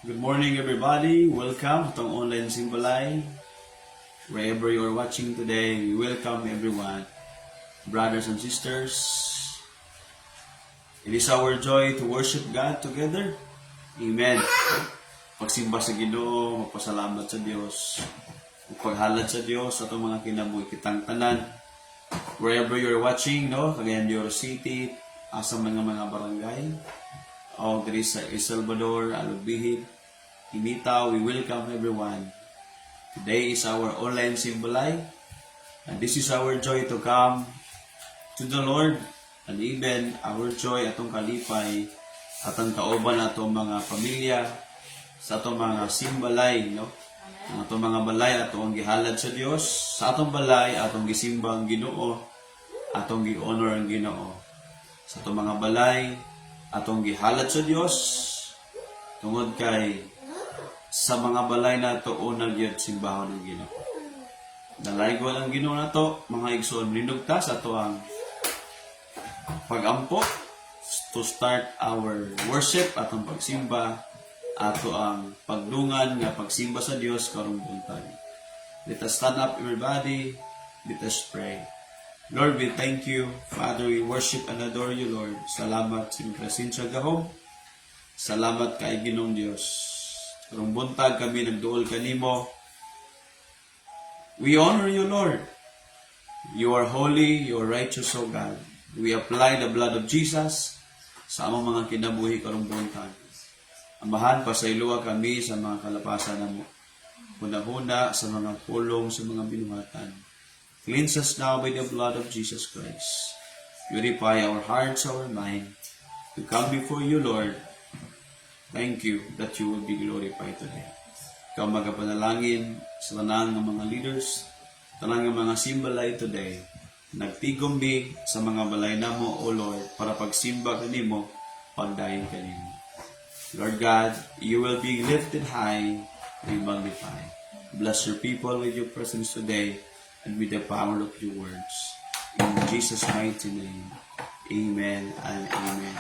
Good morning everybody. Welcome to online Simbalay. Wherever you are watching today, we welcome everyone. Brothers and sisters, it is our joy to worship God together. Amen. Pagsimba sa Ginoo, magpasalamat sa Dios. Paghalad sa Dios sa itong mga kinabuhi kitang tanan. Wherever you are watching, Cagayan de Oro City, asa mga barangay, o diri sa El Salvador, Alubihid, Imita, we welcome everyone. Today is our online Simbalay, and this is our joy to come to the Lord, and even our joy atong kalipay, atong kauban atong mga pamilya, sa atong mga Simbalay, ang atong mga balay atong gihalad sa Dios, sa atong balay atong gisimba ang Ginoo, atong gi-honor ang Ginoo. Sa atong mga balay atong gihalad sa Dios tungod kay sa mga balay nato unang gyud simbahon ng Ginoo. Dalaygon ang Ginoo nato, mga igsoon, linugta sa ato ang pagampo to start our worship atong pagsimba, ato ang pagdungan nga pagsimba sa Dios karong buntag. Let us stand up everybody, let us pray. Lord, we thank you. Father, we worship and adore you, Lord. Salamat sa presensya gahom. Salamat kay Ginoong Dios. Karong buntag kami nagduol kanimo. We honor you, Lord. You are holy, you are righteous, O God. We apply the blood of Jesus sa among mga kinabuhi karong buntag. Amahan, pasayloa kami sa mga kalapasan namo. Huna-huna sa mga pulong, sa mga binuhatan. Cleanse us now by the blood of Jesus Christ. Purify our hearts, our mind. To come before you, Lord. Thank you that you will be glorified today. Ikaw magapanalangin sa tanang ng mga leaders, tanang ng mga simbalay today. Nagtigombi sa mga balay namo, O Lord, para pagsimba kanimo, pagdayon kanimo. Lord God, you will be lifted high and magnified. Bless your people with your presence today and with the power of your words. In Jesus' mighty name, amen and amen.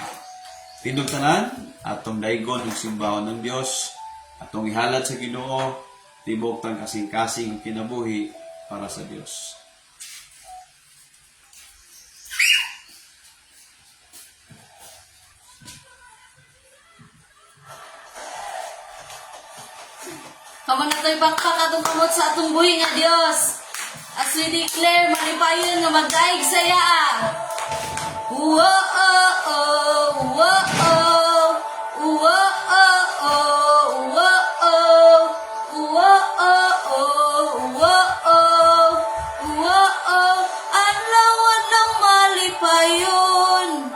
Tindog tanan, atong daygon ng simbahon ng Dios, atong ihalad sa Ginoo, tibok tang kasing-kasing kinabuhi para sa Dios. Kaman nato'y bakpak atong kamot sa atong buhi nga Dios. As we declare, manipayon nga magdaig saya. Whoa, oh, oh, whoa, oh, whoa, oh, oh, whoa, oh, whoa, oh, oh, whoa, oh, whoa, oh. Adlaw-adlaw malipayon,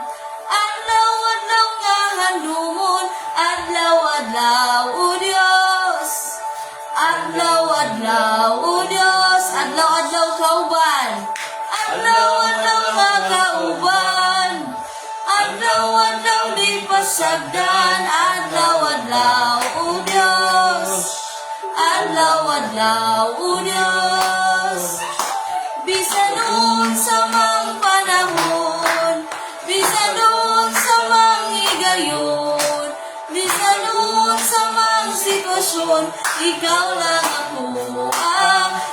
adlaw-adlaw nga handumon, adlaw-adlaw, o Dios. Adlaw-adlaw, o Dios, adlaw-adlaw kauban, adlaw-adlaw nga kauban, adlaw-adlaw di pasagdan, adlaw-adlaw, o Dios, adlaw-adlaw, o Dios. Bisan noon sa mga panahon, bisan noon sa mga higayon, bisan noon sa mga sitwasyon, ikaw lang ako,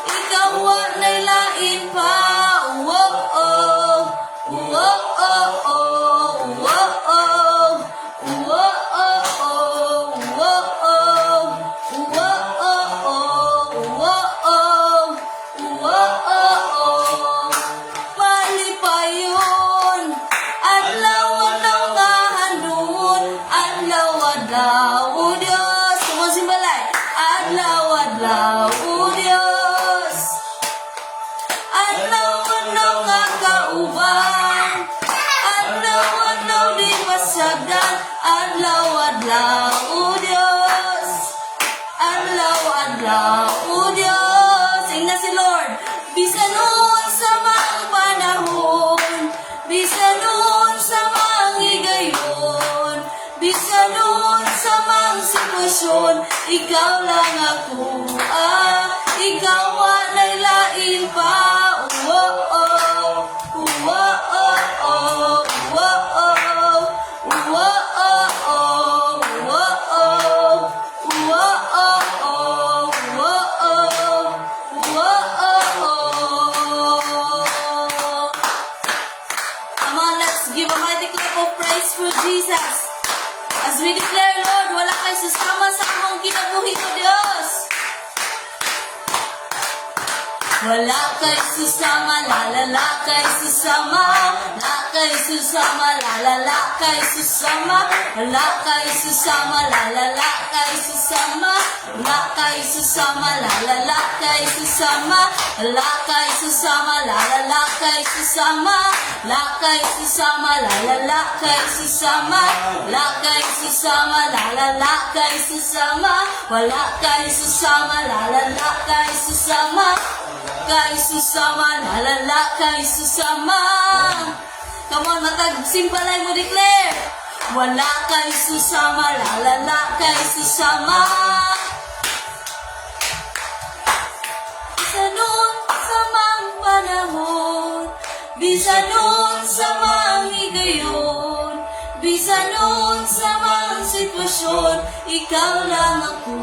ikaw walay lain pa. Oh, oh, oh, oh, oh, oh, oh, oh, malipayon, adlaw-adlaw nga handun, adlaw-adlaw, o Dios. Sumusimbalay, adlaw-adlaw, o Dios. Adlaw-adlaw nga kauban, adlaw-adlaw di pasagdan, adlaw-adlaw, o Dios. Adlaw-adlaw, o Dios. Ingna si Lord. Bisan noon sa mga panahon, bisan noon sa mga higayon, bisan noon sa mga sitwasyon, ikaw lang ako, ikaw walay lain pa. Oh, oh, oh, oh, oh, oh, oh, oh, oh, oh, oh, oh, Jesus. As we declare, Lord, wala kay susama sa among kinabuhi ko, Dios. Wala kay susama, lalala kay susama, la kay susama, lalala kay susama, wala kay susama, lalala kay susama, la kay susama, lalala kay susama, la kay susama, lalala kay susama, la kay susama, lalala kay susama, la kay susama, lalala kay susama, wala kay susama, lalala kay susama, kay susama, lalala kay susama. Come on, matag simbalay mo declare. Wala kay susama, lalala kay susama. Bisa nun sa mga panahon, bisa nun sa mga higayon, bisa nun sa mga sitwasyon, ikaw lang ako.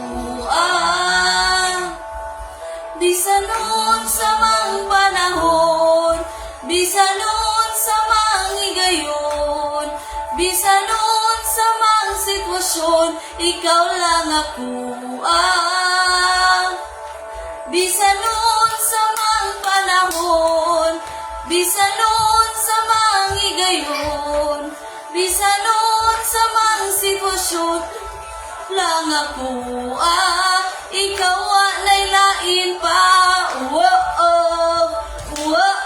Bisa nun sa mga panahon, bisa nun sa mga higayon, bisa nun sa mga sitwasyon, ikaw lang ako. Bisa nun sa mga panahon, bisa nun sa mga higayon, bisa nun sa mga sitwasyon, lang ako. Ikaw na'y lain pa. Whoa, whoa, whoa,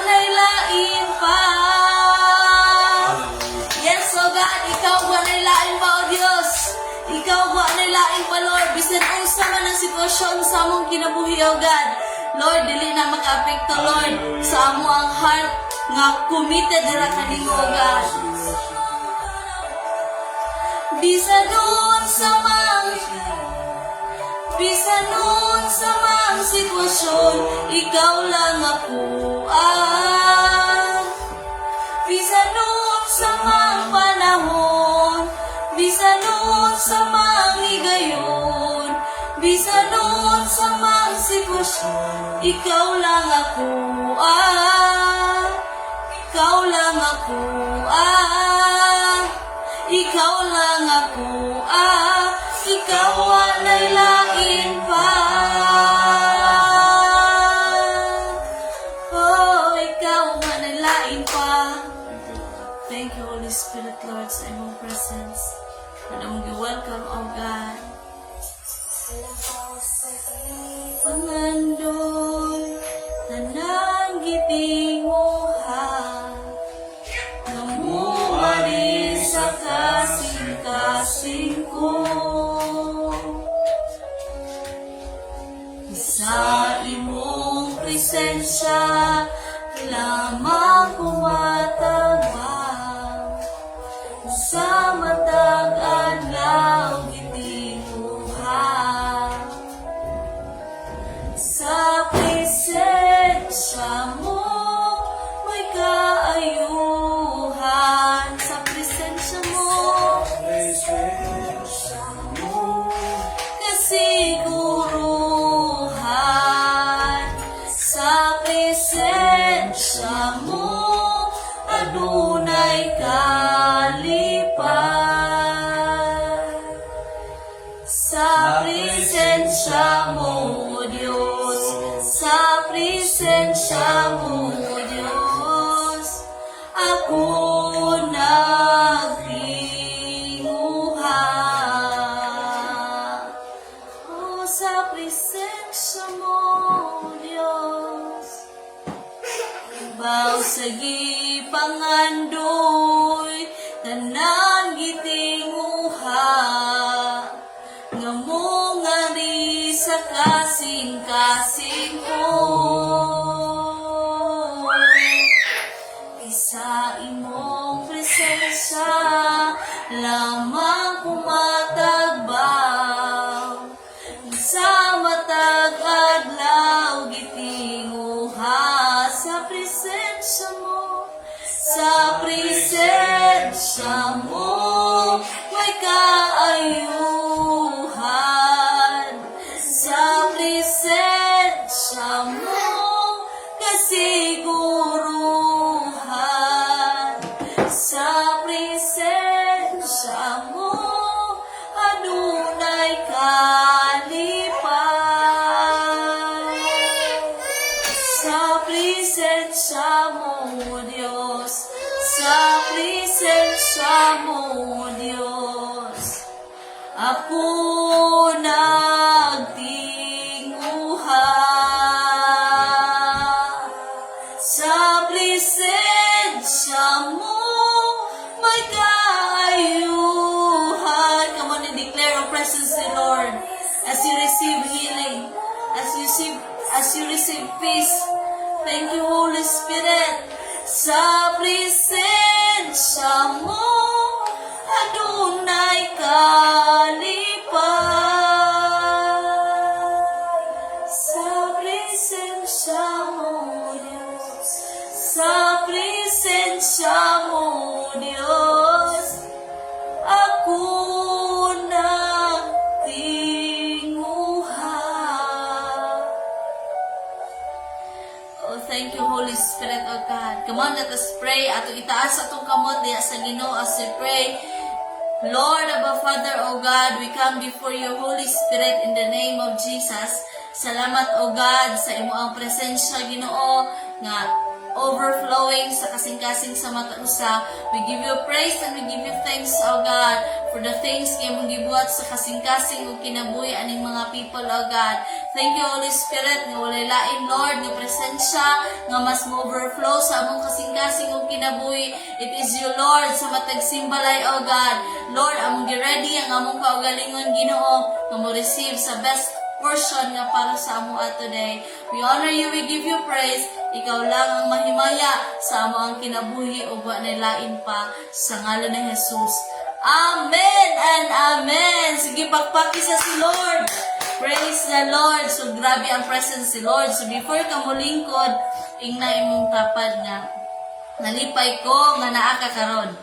na'y lain pa. Yes, oh God, ikaw na'y lain pa, oh Diyos. Ikaw na'y lain pa, Lord. Bisan unsa man ang sitwasyon sa among kinabuhi, oh God. Lord, dili na maka-apekto, Lord, sa amo ang heart nga committed dira kanimo, God. Bisa nun sa mga sitwasyon, ikaw lang ako. Bisa nun sa mga panahon, bisa nun sa mga higayon, bisa nun sa mga sitwasyon, ikaw lang ako. Ikaw lang ako. Ikaw lang ako. Ikaw na'y lain pa. Oh, ikaw na'y lain pa. Thank you, Holy Spirit, Lord, sa imong presence. And I'm welcome, oh God. Pangandoy, tanang gitinguhan, namuari sa kasing-kasing ko. Sa imong presensya, lamang kumatagbaw. Sa matag adlaw gitinguhan, sa presensya mo may kaayuhan. Sa presensya mo kasiguruhan. Sa presensya mo adunay kalipay. Sa presensya mo, Diyos, sa presensya mo, Diyos, ako nagtinguhan. Oh, sa presensya mo, Diyos, baw sa gipangandoy, tanan gitinguhan, nga mo nga ri sa kasing-kasing ko. Isa imong presensya, lamang kumatagbaw. Sa matag adlaw gitinguha. Sa presensya mo, sa presensya mo, may kaayuhan. you receive peace. Thank you, Holy Spirit. Sa presensya mo, adunay kalipay. Sa presensya mo, Diyos. Sa presensya mo, Diyos. Ako nagtinguha. Oh, thank you, Holy Spirit, oh God. Come on, let us pray. Ato itaas atong kamot diya sa Ginoo as we pray. Lord, Abba Father, oh God, we come before you, Holy Spirit, in the name of Jesus. Salamat, oh God, sa imo ang presensya, Ginoo, nga overflowing sa kasing-kasing sa matausa. We give you praise and we give you thanks, oh God, for the things nga mong gibuhat sa kasing-kasing ug kinabuhi aning mga people, oh God. Thank you, Holy Spirit, nga walay lain, Lord, nga presensya nga mas mo-overflow sa among kasing-kasing ug kinabuhi. It is you, Lord, sa matag simbalay, oh God. Lord, among gi-ready ang among kaugalingon, Ginoo, nga mo receive sa best portion nga para sa amo today. We honor you, we give you praise. Ikaw lang ang mahimaya sa amo ang kinabuhi ug wa nilain pa sa ngalan ni Jesus. Amen and amen. Sige, pakpaki sa si Lord. Praise the Lord. So grabe ang presence si Lord. So before ka mo lingkod, ingna imong tapad nga nalipay ko nga naa ka karon.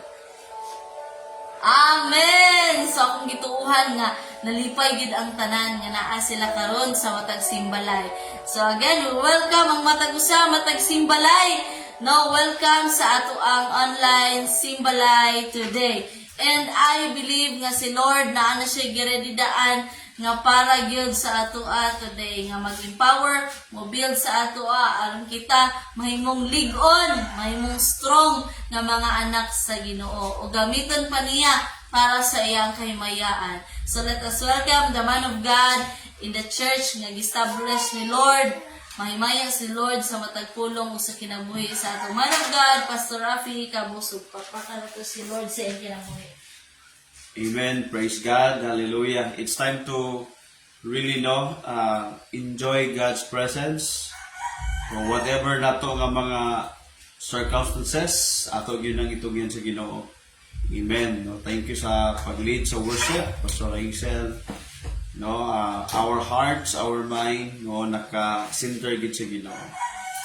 Amen! So akong gituuhan nga nalipay gid ang tanan nga naa sila karon sa matag simbalay. So again, we welcome ang matag usa, matag simbalay. No, welcome sa ato ang online simbalay today. And I believe nga si Lord na ana siya giredidaan nga para gyud sa ato today nga mag-empower, mo build sa ato aron kita mahimong ligon, mahimong strong nga mga anak sa Ginoo o gamiton pa niya para sa iyang kahimayaan. So let us welcome the man of God in the church nga gi-establish ni Lord. Mahimaya si Lord sa matagpulong o sa kinabuhi sa ato man of God, Pastor Rafi Kabusog. Papakala ko si Lord sa iyang kinabuhi. Amen. Praise God. Hallelujah. It's time to really enjoy God's presence. So whatever na to nga mga circumstances, ato yun ang itugyan sa Ginoo. Amen. No, thank you sa pag-lead sa worship, Pastor Hazel. No, our hearts, our mind, no, naka-center gid sa Ginoo.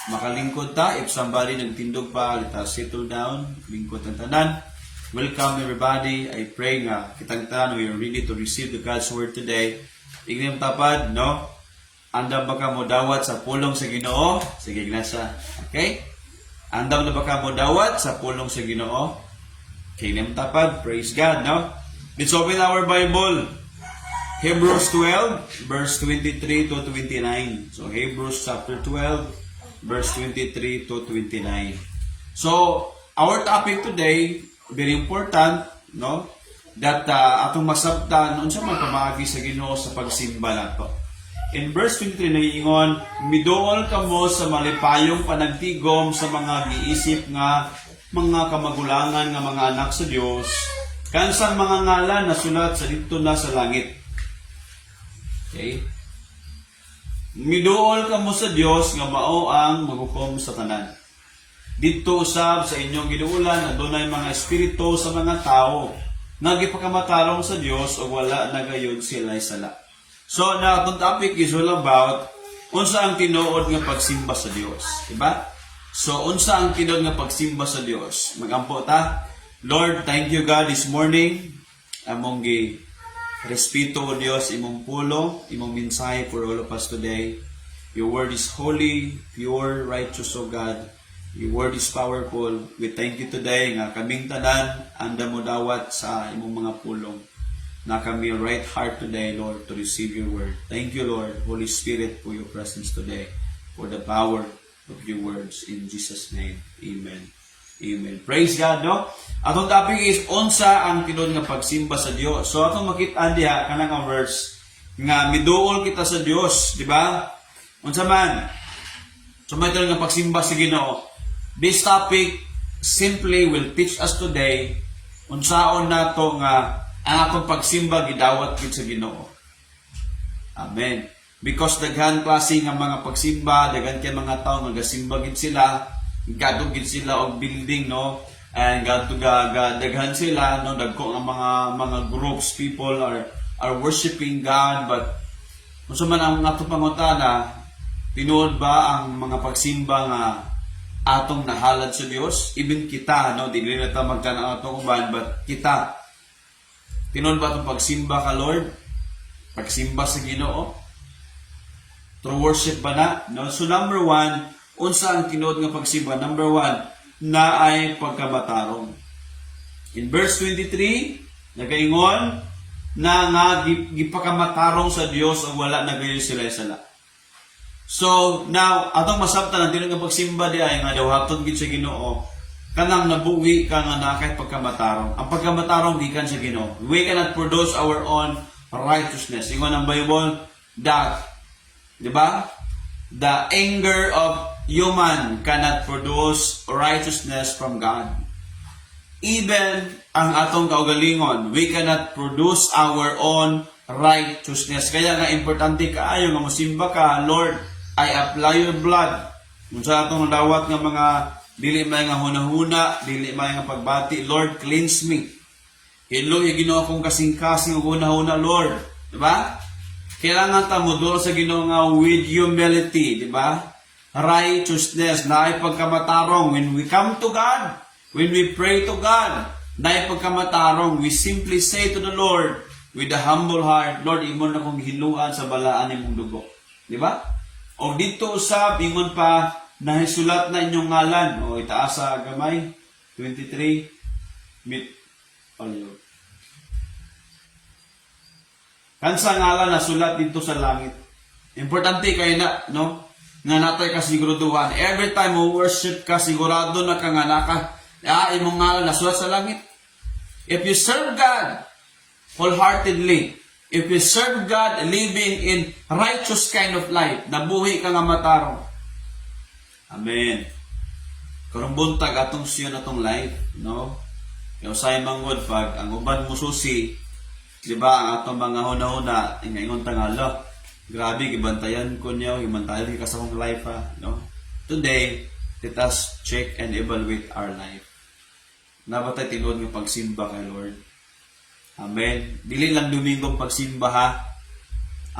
Makalingkod ta, if somebody nagtindog pa, let us settle down, lingkod ang tanan. Welcome everybody. I pray nga kitang tanan we are ready to receive the God's word today. Ignim tapad, no? Andam ba ka mo dawat sa pulong sa Ginoo? Sige, Ignacia. Okay? Andam na ba ka mo dawat sa pulong sa Ginoo? Okay, ignim tapad. Praise God, no? Let's open our Bible. Hebrews 12, verse 23 to 29. So, Hebrews chapter 12, verse 23 to 29. So, our topic today, very important, no? That atong masabtan unsa man pamaagi sa Ginoo sa pagsimba nato. In verse 23 naiingon, miduol kamo sa malipayong panagtigom sa mga giisip nga mga kamagulangan nga mga anak sa Dios, kansang mga ngalan na sulat sa dito na sa langit. Okay? Miduol kamo sa Dios nga mao ang maghukom sa tanan. Dito usab sa inyong giduulan adunay mga espiritu sa mga tao nga gipakamatarong sa Dios ug wala nagayod sila sala. So na atong topic is all about unsa ang tinuod nga pagsimba sa Dios, diba? So unsa ang tinuod nga pagsimba sa Dios? Magampo ta. Lord, thank you God this morning among gi respeto o Dios imong pulong, imong mensahe for all of us today. Your word is holy, pure, righteous, O God. Your word is powerful. We thank you today nga kaming tanan anda mo dawat sa imong mga pulong. Na kami right heart today, Lord, to receive your word. Thank you, Lord, Holy Spirit, for your presence today, for the power of your words. In Jesus' name, amen. Amen. Praise God, no? Atong topic is, unsa ang tinuod nga pagsimba sa Dios. So, atong makita diha kanang ang verse, nga miduol kita sa Dios, di ba? Unsa man? So, may tinuod nga pagsimba sa Ginoo. This topic simply will teach us today unsaon nato nga ang atong pagsimba gidawat gid sa Ginoo. Amen. Because daghan klase nga mga pagsimba, daghan kay mga tao nagasimba gid sila, gadto gid sila og building, no? And gadto daghan sila, no? Dagko ang mga groups, people are worshiping God, but unsa man ang ato pangutana, tinuod ba ang mga pagsimba nga atong nahalad sa Dios? Even kita, no, dili na ta magtanaw atong uban, but kita tinuod ba atong pagsimba ka Lord? Pagsimba sa Ginoo? True worship ba na? No? So number 1, unsa ang tinuod nga pagsimba? Number 1, na ay pagkamatarong. In verse 23, nagaingon na nga gipakamatarong sa Dios ang wala na gayon sila sala. So, now, atong masabtan ang tinuod nga pagsimba di ay nga dawhaton gid sa Ginoo, kanang nabuhi ka nga na kahit pagkamatarong. Ang pagkamatarong gikan sa Ginoo. We cannot produce our own righteousness. Ingon ang Bible that, di ba? The anger of human cannot produce righteousness from God. Even ang atong kaugalingon, we cannot produce our own righteousness. Kaya nga importante kaayo nga mosimba ka, Lord, I apply your blood. Kung sa atong dawat nga mga dili may nga hunahuna, dili may nga pagbati, Lord, cleanse me. Hello, Ginoo akong kasing-kasing ug hunahuna, Lord. Diba? Kailangan ta modul sa Ginoo nga with humility, diba? Righteousness, naay pagkamatarong. When we come to God, when we pray to God, naay pagkamatarong, we simply say to the Lord with a humble heart, Lord, imon akong hiluan sa balaan imong dugo. Diba? O dito usab, ingon pa, nahisulat na inyong ngalan. O itaas sa gamay, 23, kansa ngalan na sulat dito sa langit. Importante kayo na, no? Nga natay kasiguraduhan. Every time mo worship ka, sigurado na ka nga naka, imong ngalan na sulat sa langit. If you serve God wholeheartedly, if you serve God living in righteous kind of life, nabuhi ka nga matarong. Amen. Karong buntag atong siyon atong life, no? Kaya usay mangod pag ang uban mo susi, di ba, ang atong mga huna-huna, ingon tangalo, grabe, gibantayan ko niyo, himantayan ka sa akong life, ha, no? Today, let us check and evaluate our life. Nabatay tinuod ng pagsimba kay Lord. Amen. Dili lang Domingong pagsimba, ha.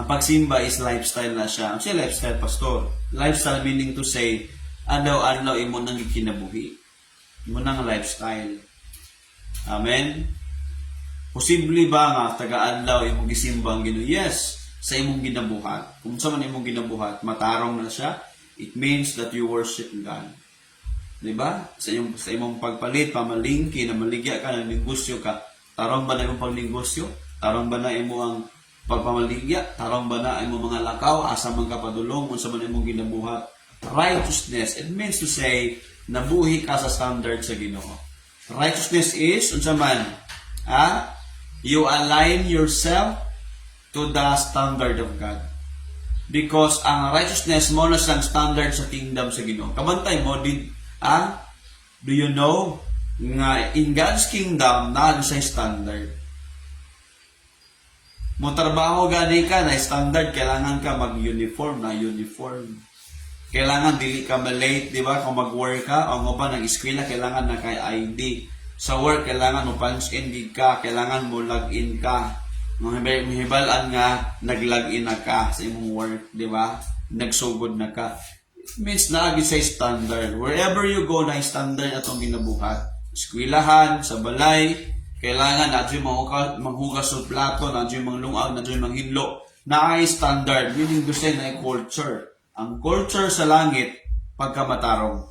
Ang pagsimba is lifestyle na siya. Ang siya lifestyle, pastor. Lifestyle meaning to say, adlaw-adlaw imo nang gikinabuhi. Imo nang lifestyle. Amen. Posible ba nga taga-adlaw imong gisimba ang Ginoo? Yes, sa imong ginabuhat. Kung sa man imong ginabuhat, matarong na siya, it means that you worship God. Diba? Sa imong pagpalit, pamalingki, na maligya ka, na negosyo ka, tarong ba na imong pagnegosyo? Tarong ba na imo ang pagpamaligya? Tarong ba na imong mga lakaw? Asa man ka padulong? Kung sa man imong ginabuhat? Righteousness, it means to say, nabuhi ka sa standard sa Ginoo. Righteousness is, unsa man, you align yourself to the standard of God. Because ang righteousness mo na siyang standard sa kingdom sa Ginoo. Kamantay mo, do you know nga in God's kingdom na sa standard? Mo trabaho gani ka na standard, kailangan ka mag-uniform na uniform. Kailangan dili ka malate, di ba? Kung mag-work ka, o nga ba ng eskwela, kailangan na kay ID. Sa work, kailangan mo punch in gig ka, kailangan mo log in ka. Mahibalan nga, nag-log in na ka sa imong work, di ba? Nagsugod na ka. It means na agi sa standard. Wherever you go, na standard atong ginabuhat. Eskwelahan, sa balay, kailangan na dyan manghugas sa plato, na dyan manglungag, na dyan manghinlo. Na ay standard, meaning to say na ay culture. Ang culture sa langit, pagkamatarong.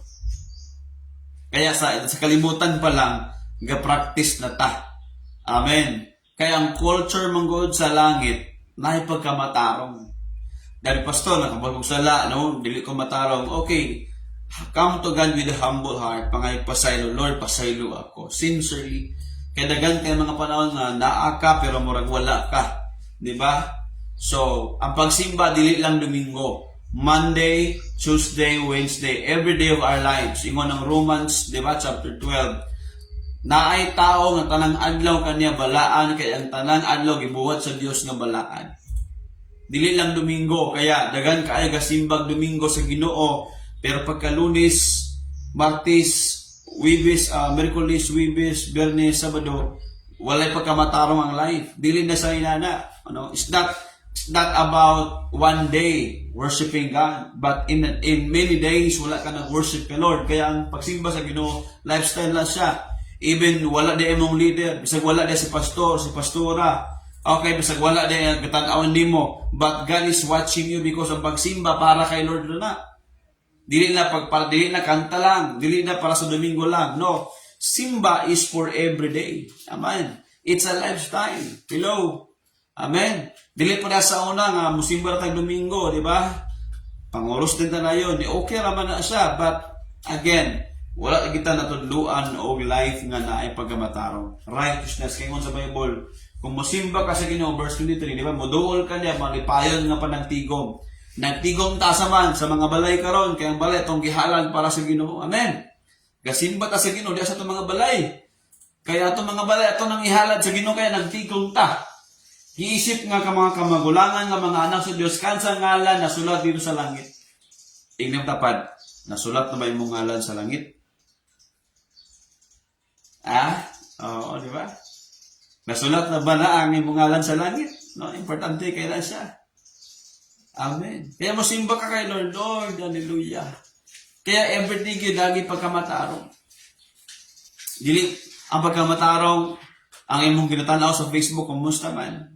Kaya sa kalimutan pa lang, ga-practice na ta. Amen. Kaya ang culture manggod sa langit, na pagkamatarong. Dahil pastor, nakabagong sala, no? Dili ko matarong. Okay, come to God with a humble heart. Pangay pasaylo, Lord, pasaylo ako. Sincerely. Kaya dagan kayo mga panahon na naa ka, pero murag wala ka. Diba? So, ang pagsimba, dili lang Domingo. Monday, Tuesday, Wednesday, every day of our lives. Ingon ng Romans, di ba, chapter 12. Naay tao nga tanang adlaw kaniya balaan, kay ang tanang adlaw gibuhat sa Dios nga balaan. Dili lang Domingo, kaya dagan kaayo gasimbag Domingo sa Ginoo, pero pagka Lunes, Martes, Wibes, Miyerkules, Wibes, Biyernes, Sabado, walay pagkamatarong ang life. Dili na sa inana. It's not about one day worshiping God, but in many days wala ka nag-worship kay Lord. Kaya ang pagsimba sa Ginoo, lifestyle lang siya. Even wala di imong leader, bisag wala di si pastor, si pastora. Okay, bisag wala di katanawan nimo, but God is watching you because ang pagsimba para kay Lord na. Dili na dili na kanta lang, dili na para sa Domingo lang. No. Simba is for every day. Amen. It's a lifestyle. Hello. Amen. Dili pa na sa una nga musimba na tag Domingo, di ba? Pangoros din na yun. Okay raman na siya, but again, wala kita natudluan o life nga na ay pagkamatarong. Righteousness. Kaya sa Bible, kung musimba ka sa Ginoo, verse 23, di ba? Muduol ka niya, malipayon nga pa ng tigom. Nagtigom ta sa man sa mga balay karon, kaya ang balay itong gihalan para sa Ginoo. Amen. Gasimba ta sa Ginoo, di sa itong mga balay. Kaya itong mga balay, ito nang ihalad sa Ginoo, kaya nagtigom ta. Giisip nga ka mga kamagulangan nga mga anak sa Dios, kansa ngalan na sulat dito sa langit. Tingnan tapad, nasulat na ba yung ngalan sa langit? Oo, di ba? Nasulat na ba na ang imong ngalan sa langit? No, importante kaya siya. Amen. Kaya mosimba ka kay Lord, Lord, hallelujah. Kaya everything yun, lagi pagkamatarong. Dili, ang pagkamatarong, ang imong ginatanaw sa Facebook, kumusta man?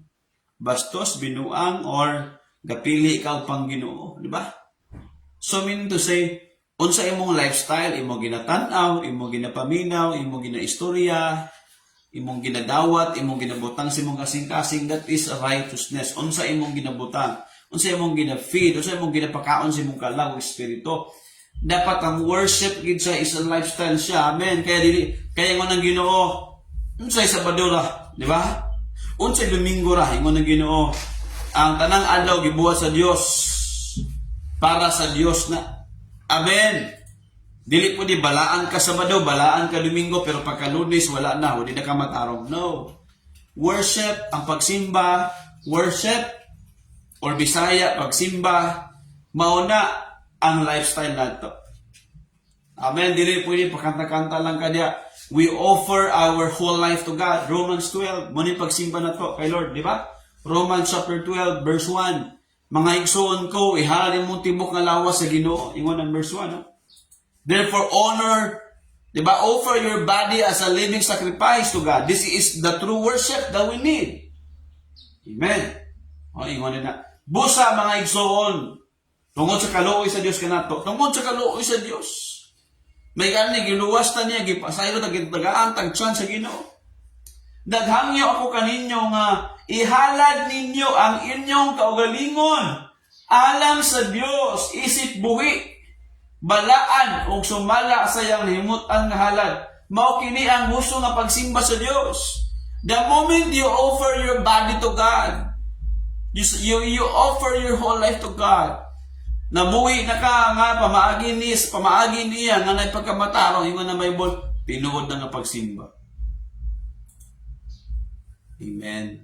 Bastos, binuang, or gapili ikaw pang Ginoo, di ba? So, meaning to say, unsa imong lifestyle, imong ginatanaw, imong ginapaminaw, imong ginaistorya, imong ginadawat, imong ginabutang sa imong kasing-kasing, that is righteousness. Unsa imong ginabutang, unsa imong ginafeed, unsa imong ginapakaon sa imong kalawang espiritu. Dapat ang worship gid sa is a lifestyle siya. Amen. Kaya ngon ang Ginoo, unsay Sabado ra, di ba? Unsay Domingo ra, ingon ang Ginoo. Ang tanang adlaw gibuhat sa Dios para sa Dios na. Amen. Dili po di balaan ka Sabado, balaan ka Domingo, pero pagka Lunes wala na, hindi na ka matarong. No. Worship, ang pagsimba, worship, or Bisaya, pagsimba, mauna ang lifestyle nato. Amen. Dili pwede pakanta-kanta lang ka diya. We offer our whole life to God. Romans 12. Muna pagsimba na to kay Lord, di ba? Romans chapter 12, verse 1. Mga igsoon ko, ihalin mong tibok nga lawas sa Ginoo. Ingon ang verse 1. No? Therefore, honor, di ba? Offer your body as a living sacrifice to God. This is the true worship that we need. Amen. O, ingon na. Busa mga igsoon, tungod sa kaluoy sa Dios kanato. Tungod sa kaluoy sa Dios. May gani giluwas ta niya gipasaylo tagaan tagchan sa Ginoo. Daghangyo ako kaninyo nga ihalad ninyo ang inyong kaugalingon alang sa Dios, isip buhi, balaan ug sumala sa iyang himutan nga halad. Mao kini ang gusto nga pagsimba sa Dios. The moment you offer your body to God, you offer your whole life to God. Nabuhi na ka nga pamaagi niya nga na pagkamatarong ingon na Bible, pinuod na nga pagsimba. Amen.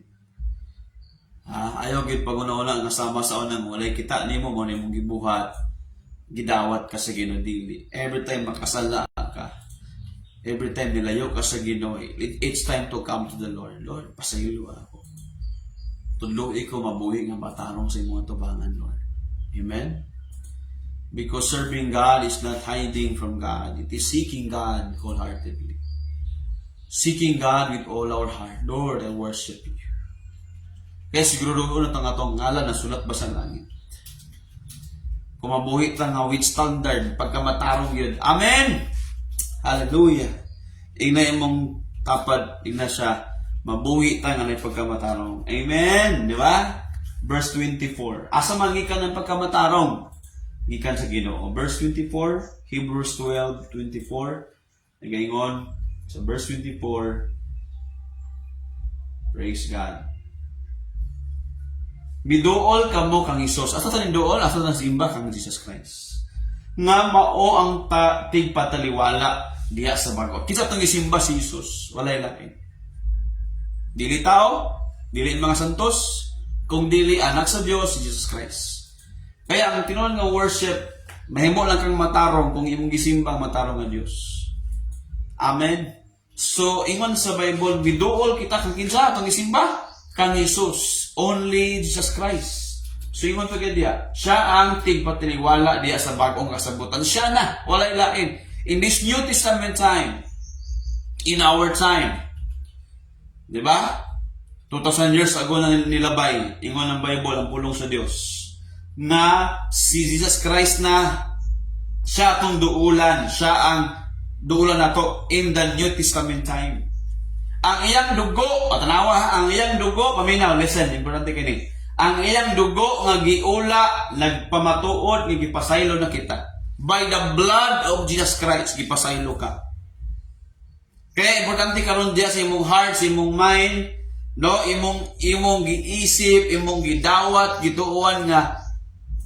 Ayaw gid pag-una-una nga sama sa unang walay kita nimo mo nimong gibuhat, gidawat ka sa Ginoo dili. Every time makasala ka, every time nilayo ka sa Ginoo, it's time to come to the Lord. Lord, pasaylo ako. Tudloy ko mabuhi nga matarong sa imong tubangan, Lord. Amen. Because serving God is not hiding from God. It is seeking God wholeheartedly. Seeking God with all our heart. Lord, I worship you. Kaya siguro doon ang atong ngalan na sulat ba sa langit. Kung mabuhi ta nga with standard, pagkamatarong yun. Amen! Hallelujah! Ina imong tapad, ina siya, mabuhi ta nga na pagkamatarong. Amen! Di ba? Verse 24. Asa magikan ng pagkamatarong? Gikan sa Ginoo. Verse 24, Hebrews 12:24. Nagaingon sa verse 24. Praise God. Miduol kamo kang Hesus. Asa ta duol? Asa ta simba kang Jesus Christ. Nga mao ang tigpataliwala diha sa bago. Kinsa tong gisimba si Jesus? Walay lain. Dili tao, dili mga santos, kung dili anak sa Dios si Jesus Christ. Kaya ang tinuod nga worship, mahimo lang kang matarong kung imong gisimba ang matarong nga Dios. Amen. So ingon sa Bible, biduol kita kang kinsa atong isimba kang Jesus, only Jesus Christ. So ingon pa diya, siya ang tigpatiniwala diya sa bagong kasabutan. Siya na, walay lain. In this New Testament time, in our time, di ba? 2,000 years ago na nilabay, ingon ng Bible, ang pulong sa Diyos, na si Jesus Christ na siya atong duulan, siya ang duulan na to in the New Testament time. Ang iyang dugo, tanawa, ang iyang dugo, paminaw, listen, importante kini. Ang iyang dugo nga giula, nagpamatuod, nga gipasaylo na kita. By the blood of Jesus Christ, gipasaylo ka. Kaya importante karon diya sa imong heart, sa imong mind, no, imong giisip, imong gidawat, gituon nga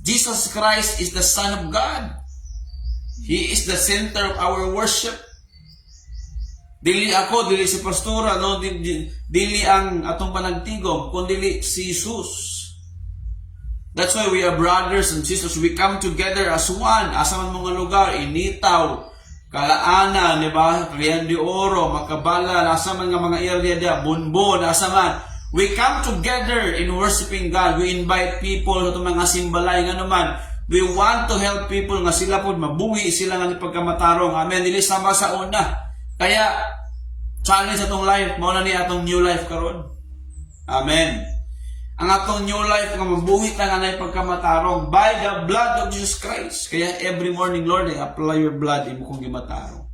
Jesus Christ is the Son of God. He is the center of our worship. Dili ako, dili si pastora, no, dili ang atong panagtigom, kundi si Jesus. That's why we are brothers and sisters. We come together as one. Asa man mga lugar, Initaw, Kalaana, di ba? Cagayan de Oro, Macabala, asa man nga mga area dia, Bunbon, asa man. We come together in worshiping God. We invite people sa mga simbalay nga naman. We want to help people nga sila po mabuhi sila nga ni pagkamatarong. Amen. Dili sama sa una. Kaya challenge atong life, mao na ni atong new life karon. Amen. Ang atong new life nga mabuhi ta nga nay pagkamatarong by the blood of Jesus Christ. Kaya every morning, Lord, I apply your blood imo kong gimatarong.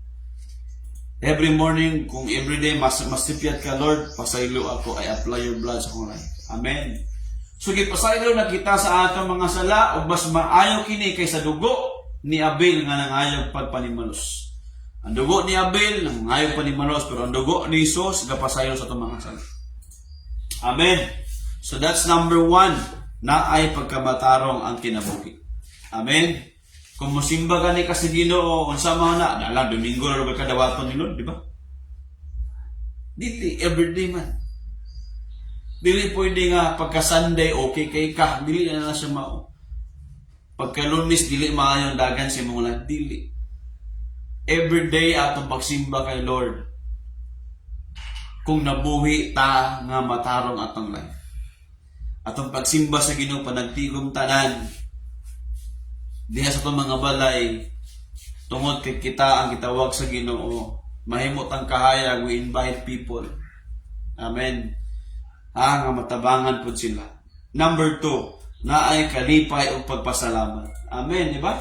Every morning, kung every day masipyat ka, Lord, pasaylo ako, I apply your blood sa akong life. Amen. So gipasaylo na kita sa atong mga sala ug mas maayo kini kaysa dugo ni Abel nga nangayog pagpanimalos. Ang dugo ni Abel nangayog panimalos, pero ang dugo ni Jesus gapasaylo sa atong mga sala. Amen. So that's number 1, na ay pagkamatarong ang kinabuhi. Amen. Kung musimba ka ni kasi Ginoo, unsa man na, dalang Domingo ra ba kadawaton ni Lord, di ba? Dili everyday man. Dili pwede nga pagka Sunday okay kay ka, dili na siya mao. Pagka Lunes dili maayo dagan sa imong life, dili. Everyday atong pagsimba kay Lord. Kung nabuhi ta nga matarong atong life. Atong pagsimba sa Ginoo panagtigom tanan diha sa itong mga balay tungod kay kita ang gitawag sa Ginoo, mahimot ang kahayag. We invite people. Amen. Nga matabangan po sila. Number 2, naay kalipay o pagpasalamat. Amen, di ba?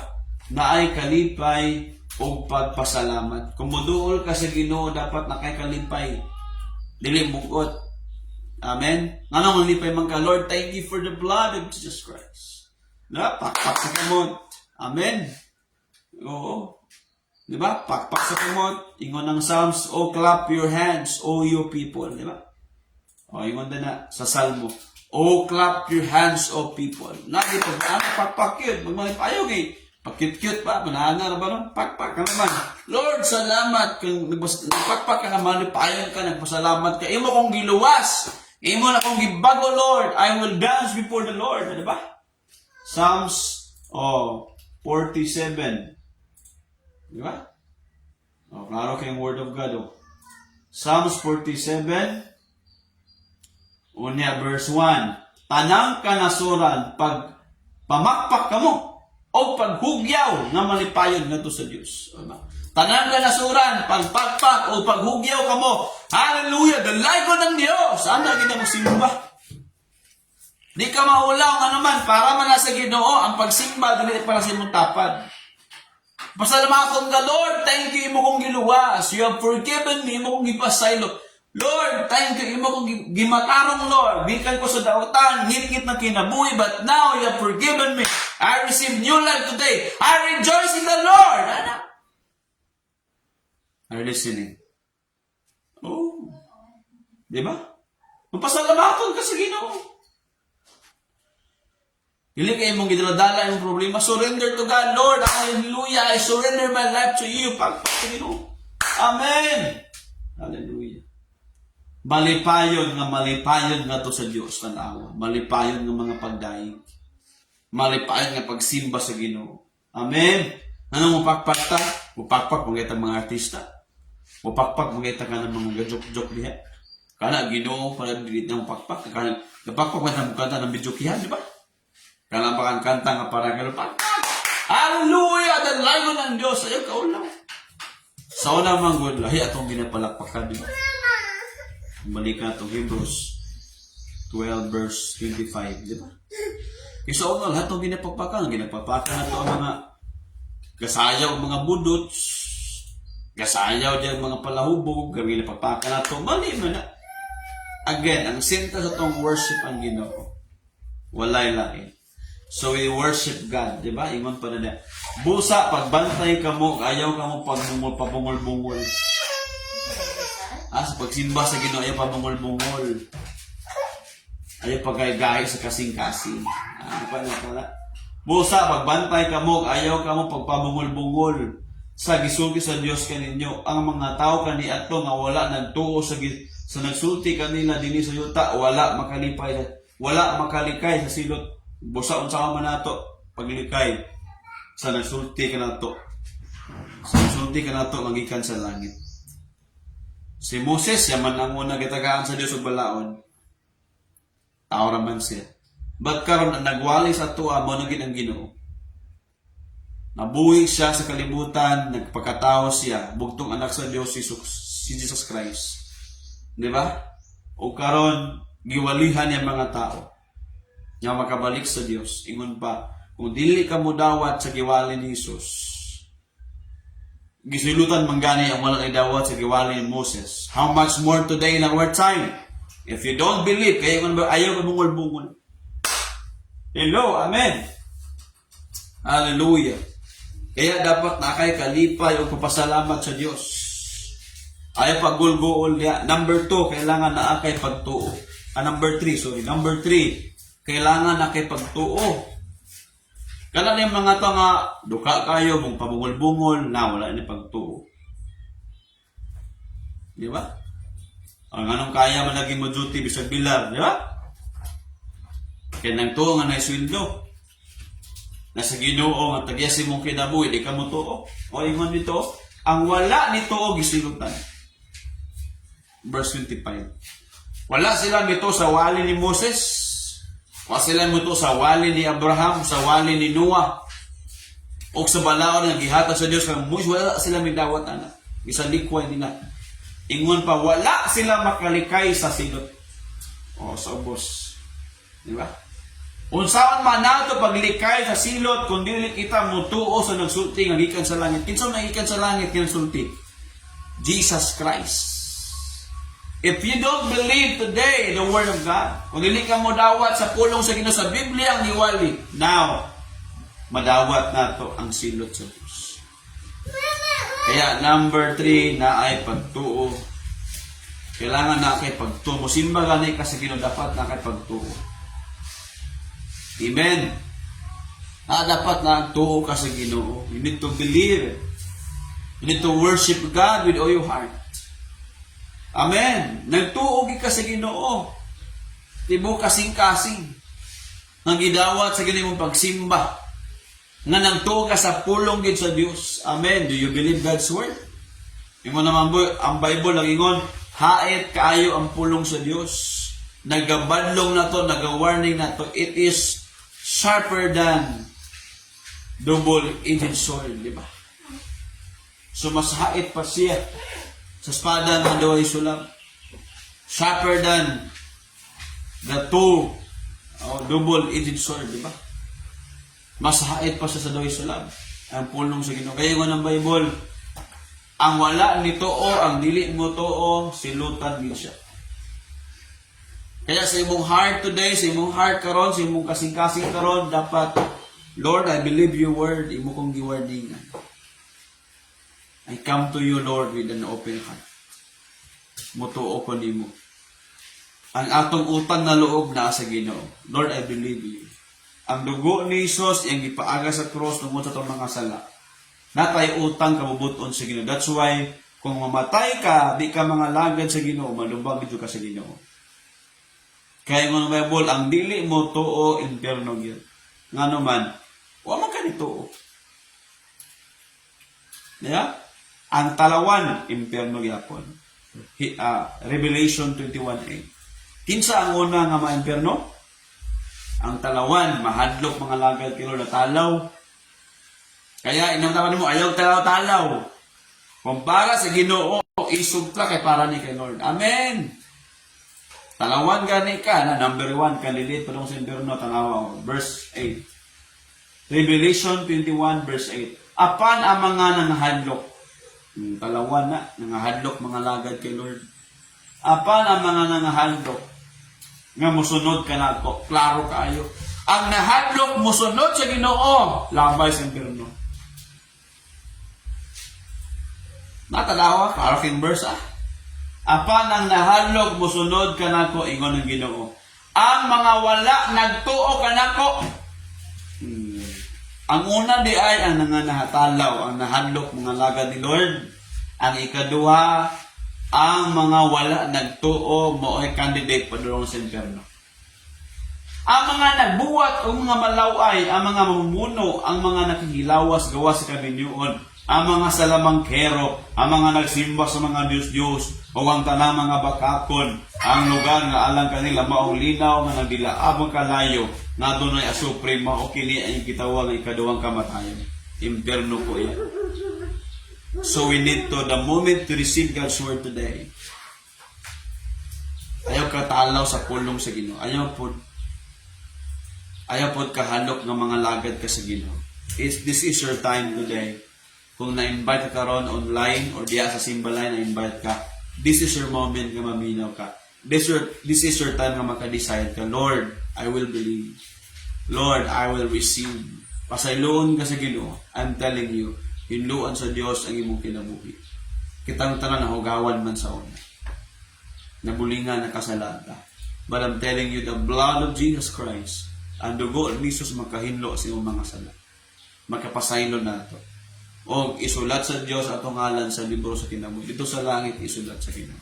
Naay kalipay o pagpasalamat. Kung muduol ka sa Ginoo, dapat nakay kalipay, dili bugot. Amen. Nga nang malipay man ka, Lord, thank you for the blood of Jesus Christ. Pakpak sa kamot. Amen. Oo. Di ba? Pakpak sa kamot. Ingon ng Psalms, oh, clap your hands, oh, you people. Di ba? O, ingon din na sa Salmo. Oh, clap your hands, oh, people. Nagi pa ba? Pakpak yun. Magmalipayog eh. Pakit-cute pa. Manana na ba nun? Pakpak ka naman. Lord, salamat. Kung nagpakpak ka na, malipayog ka, nagpasalamat ka. Imo kong giluwas. Imo na kong gibago, Lord. I will dance before the Lord. Di ba? Psalms 47. Di ba? Klaro kayong word of God. Psalms 47. Unya verse 1. Tanang kanasuran pag pamakpak kamo o paghugyaw nga malipayon ngadto sa Dios. Tanang kanasuran pagpakpak o paghugyaw kamo. Hallelujah! Dalay ko ng Diyos! Ano kita magsimba? Di ka maulaw nga naman para man sa Ginoo ang pagsimba dili para sa imong tapad. Pasalamatan ka, Lord, thank you imo kong giluwas. You have forgiven me, imo kong gipasaylo. Lord, thank you imo kong gimatarong, Lord. Gikan ko sa dautan, ngit-ngit na kinabuhi, but now you have forgiven me. I receive new life today. I rejoice in the Lord. Ano? Are you listening? Oh. Di ba? Mapasalamatan ka sa Ginoo. Dili kayo mong gidaladala yung problema. Surrender to God. Lord, hallelujah. I surrender my life to you. Pagpag sa Ginoo. Amen. Hallelujah. Malipayon nga to sa Dios tanawa. Malipayon nga mga pagdaig. Malipayon nga pagsimba sa Ginoo. Amen. Ano mo pakpak ta? Mupakpak mga itang mga artista. Mupakpak mga itang ka ng mga gajok-jok diha. Kana Ginoo para dili na mupakpak. Kana napakpak man ang kanta ng bijokihan, di ba? Kana pa kang kanta nga para kay pakpak. Hallelujah! The Lion ng Diyos. Ayaw ka ulang. Sa unang manggod, lahi atong ginapalakpakan, di ba? Balik na itong Hebrews 12 verse 25, di ba? Isa o nga, lahat itong ginapagpakan na ito ang mga gasayaw, mga budots, gasayaw dyan, mga palahubog, gawin na pagpakan na ito, mali mo na. Again, ang sinta sa itong worship ang Ginoo. Walay lain. So we worship God, di ba? Ingon pa na na. Busa, pagbantay ka mo, ayaw ka mo pabungol-bungol. Sa pagsimba sa Ginoo, ayaw pabungol-bungol. Ayaw pagay-gay sa kasing-kasing. Ano pa na pala? Busa, pagbantay ka mo, ayaw ka mo pagpabungol-bungol. Sa gisulti sa Dios kaninyo, ang mga tao kani ato nga wala nagtuo sa nagsulti kanila dinhi sa yuta, wala makalikay sa silot. Busa unsa man nato paglikay sa nagsulti kanato. Sa nagsulti kanato magikan sa langit. Si Moses yaman ang una gitagaan sa Dios ug balaod. Tao ra man siya. But karon ang nagwali sa tuwa mo naging ang Ginoo. Nabuhi siya sa kalibutan, nagpakatao siya, bugtong anak sa Dios si Jesus Christ. Di ba? O karon giwalihan niya mga tao nga makabalik sa Dios. Ingon pa, kung dili ka mo dawat sa giwali ni Jesus, gisulutan manggani ang walang idawat sa giwali ni Moses. How much more today in our time? If you don't believe, kaya ayaw ka bungol-bungol. Hello, amen. Hallelujah. Kaya dapat nakay kalipay o papasalamat sa Dios. Ayaw paggulgool niya. Number 2, kailangan na akay pagtuo. Number 3, kailangan na kay pagtuo. Kala na yung mga to nga, duka kayo, mong pabungol-bungol, na wala na pagtuo. Di ba? Ang anong kaya man naging mo duty bisag bilar, di ba? Kaya nang tuo nga na iswildo. Nasa Ginoo nga tagyasin mong kinabuhi, di ka mo tuo. O ingon dito, ang wala nito o gisilutan. Verse 25. Wala sila nito sa wali ni Moses. Wala sila nito sa wali ni Abraham, sa wali ni Noah. O sa balaod nga gihatag sa Dios kang Moises, wala sila midawat ana. Gisalikway nila. Ingon pa, wala sila makalikay sa silot. O sa ubos. Di ba? Unsaon man nato paglikay sa silot kung dili kita mutuo sa nagsulti nga gikan sa langit. Kinsa nagikan sa langit nga nagsulti? Jesus Christ. If you don't believe today the word of God, kung dili ka mo dawat sa pulong sa Ginoo sa Biblia ang niwali, now madawat nato ang silot sa Dios. Kaya number 3 na ay pagtuo. Kailangan na kay pagtuo. Simba gani ka sa Ginoo, dapat na kay pagtuo. Amen. Dapat na tuo ka sa Ginoo. You need to believe. You need to worship God with all your heart. Amen. Nagtuo ka sa Ginoo. Tibo kasing-kasing. Ang gidawat sa Ginoo mong pagsimba. Nga nagtuo ka sa pulong gid sa Dios. Amen. Do you believe God's word? Ingon naman ang Bible ang ingon, hait kaayo ang pulong sa Dios. Nagabadlong na to, nagawarning na to. It is sharper than double-edged sword, di ba? So mas hait pa siya sa espada ng duway sulam. Sharper than the double-edged sword, di ba? Mas hait pa siya sa duway sulam. Ang pulong sa Ginoo. Kaya ng Bible, ang wala ni Too, ang dili mo Too, silutan din siya. Kaya sa imong heart today, sa imong heart karon, sa imong kasing-kasing karon, dapat, Lord, I believe your word, imo kong giwardingan. I come to you, Lord, with an open heart. Mutuo ko nimo. Ang atong utang na loob na sa Ginoo. Lord, I believe you. Ang dugo ni Jesus, yung ipaaga sa cross, tungkol sa itong mga sala. Natay utang kabubuton sa Ginoo. That's why, Kung mamatay ka, di ka mga lagad sa Ginoo, malubag dito ka sa Ginoo. Kaya nga ng Bible, ang dili mo tuo, impyerno gyud. Nga naman, wa man ka ni tuo. Yeah? Ang talawan, impyerno gyapon. Revelation 21:8. Kinsa ang una nga ma-impyerno? Ang talawan, mahadlok mga lagad kay Lord na talaw. Kaya inamtaman mo, ayaw talaw-talaw. Kung para sa Ginoo, isugta kay para ni kay Lord. Amen! Talawan gani ka na number 1 candidate pa sa impyerno tanawa. Verse 8. Revelation 21 verse 8. Apan ang mga nangahadlok. Talawan na, nangahadlok mga lagad kay Lord. Apan ang mga nangahadlok nga musunod ka na ako. Klaro kaayo. Ang nahadlok musunod sa Ginoo, labay sa impyerno. Natalawa, paraking verse Apan ang nahadlok musunod ka na ako, ingon ng Ginoo. Ang mga wala nagtuo ka na ako. Ang una di ay ang nahatalaw, ang nahadlok mga lagad ni Lord. Ang ikaduha, ang mga wala nagtuo mo ay candidate padulong sa impyerno. Ang mga nagbuwat o mga malaway, ang mga mamumuno, ang mga nakahilawas gawa sa kaminyoon, ang mga salamangkero, ang mga nagsimba sa mga Diyos-Diyos, o ang tanang mga bakakon, ang lugar nga alang kanila maong linaw nga nagdilaabang kalayo, na doon ay asupre mao kini ay gitawag ang ikaduhang kamatayon. Impyerno po iyan. So we need to, the moment to receive God's word today, ayaw katalaw sa pulong sa Ginoo. Ayaw po kahalok ng mga lagad ka sa Ginoo. This is your time today. Kung na-invite ka karon online or diya sa simbalan na-invite ka, this is your moment nga maminaw ka. This is your time nga maka-decide ka, Lord, I will believe. Lord, I will receive. Pasayloon ka sa Ginoo. I'm telling you, hinluan sa Dios ang imong kinabuhi. Kitang tanan na hugawan man sa una. Nabulingan na kasalata. But I'm telling you, the blood of Jesus Christ, ang dugo ni Jesus makahinlo sa imong mga sala. Makapasaylo na ito. O isulat sa Diyos atong ngalan sa libro sa kinabuhi. Dito sa langit isulat sa Ginoo.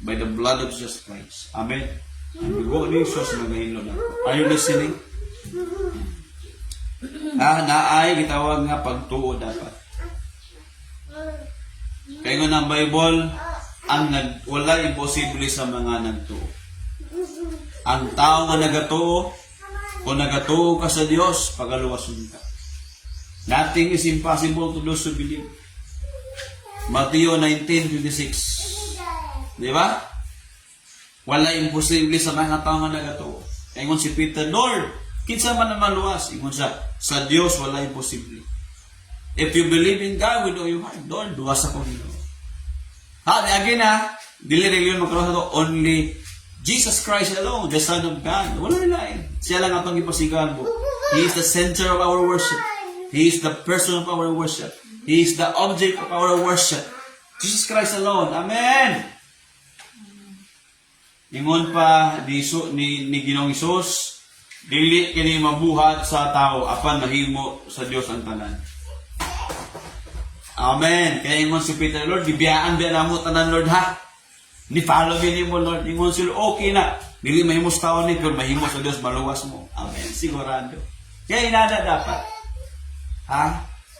By the blood of Jesus Christ. Amen. Ang dugo ni Jesus nagahinlo na ito. Are you listening? Naay gitawag nga pagtuo dapat. Kaya nga ng Bible, wala imposible sa mga nagtuo. Ang tao nga nagatuo, kung nagatuo ka sa Diyos, pagaluwason ka. Nothing is impossible to those who believe. Mateo 19:26. Di ba? Wala imposible sa mga tao nga nagatuo. Ingon si Peter, Lord, kinsa man na maluwas? Ingon siya, sa Dios wala imposible. If you believe in God with all your heart, Lord, duwas ako Ginoo. Again dili religion magkaroon sa only Jesus Christ alone, the Son of God. Wala lain. Siya lang atong ipasigahan mo. He is the center of our worship. He is the person of our worship. He is the object of our worship. Jesus Christ alone. Amen. Ingon pa ni Ginoong Hesus, dili kini mabuhat sa tao apan mahimo sa Dios ang tanan. Amen. Kaya ingon si Peter, Lord, gibiyaan biya namo tanan Lord ha. Ni follow mo Lord. Ingon sila, okay na. Dili mahimo sa tao ni, pero mahimo sa Dios maluwas mo. Amen. Sigurado. Kaya inada dapat.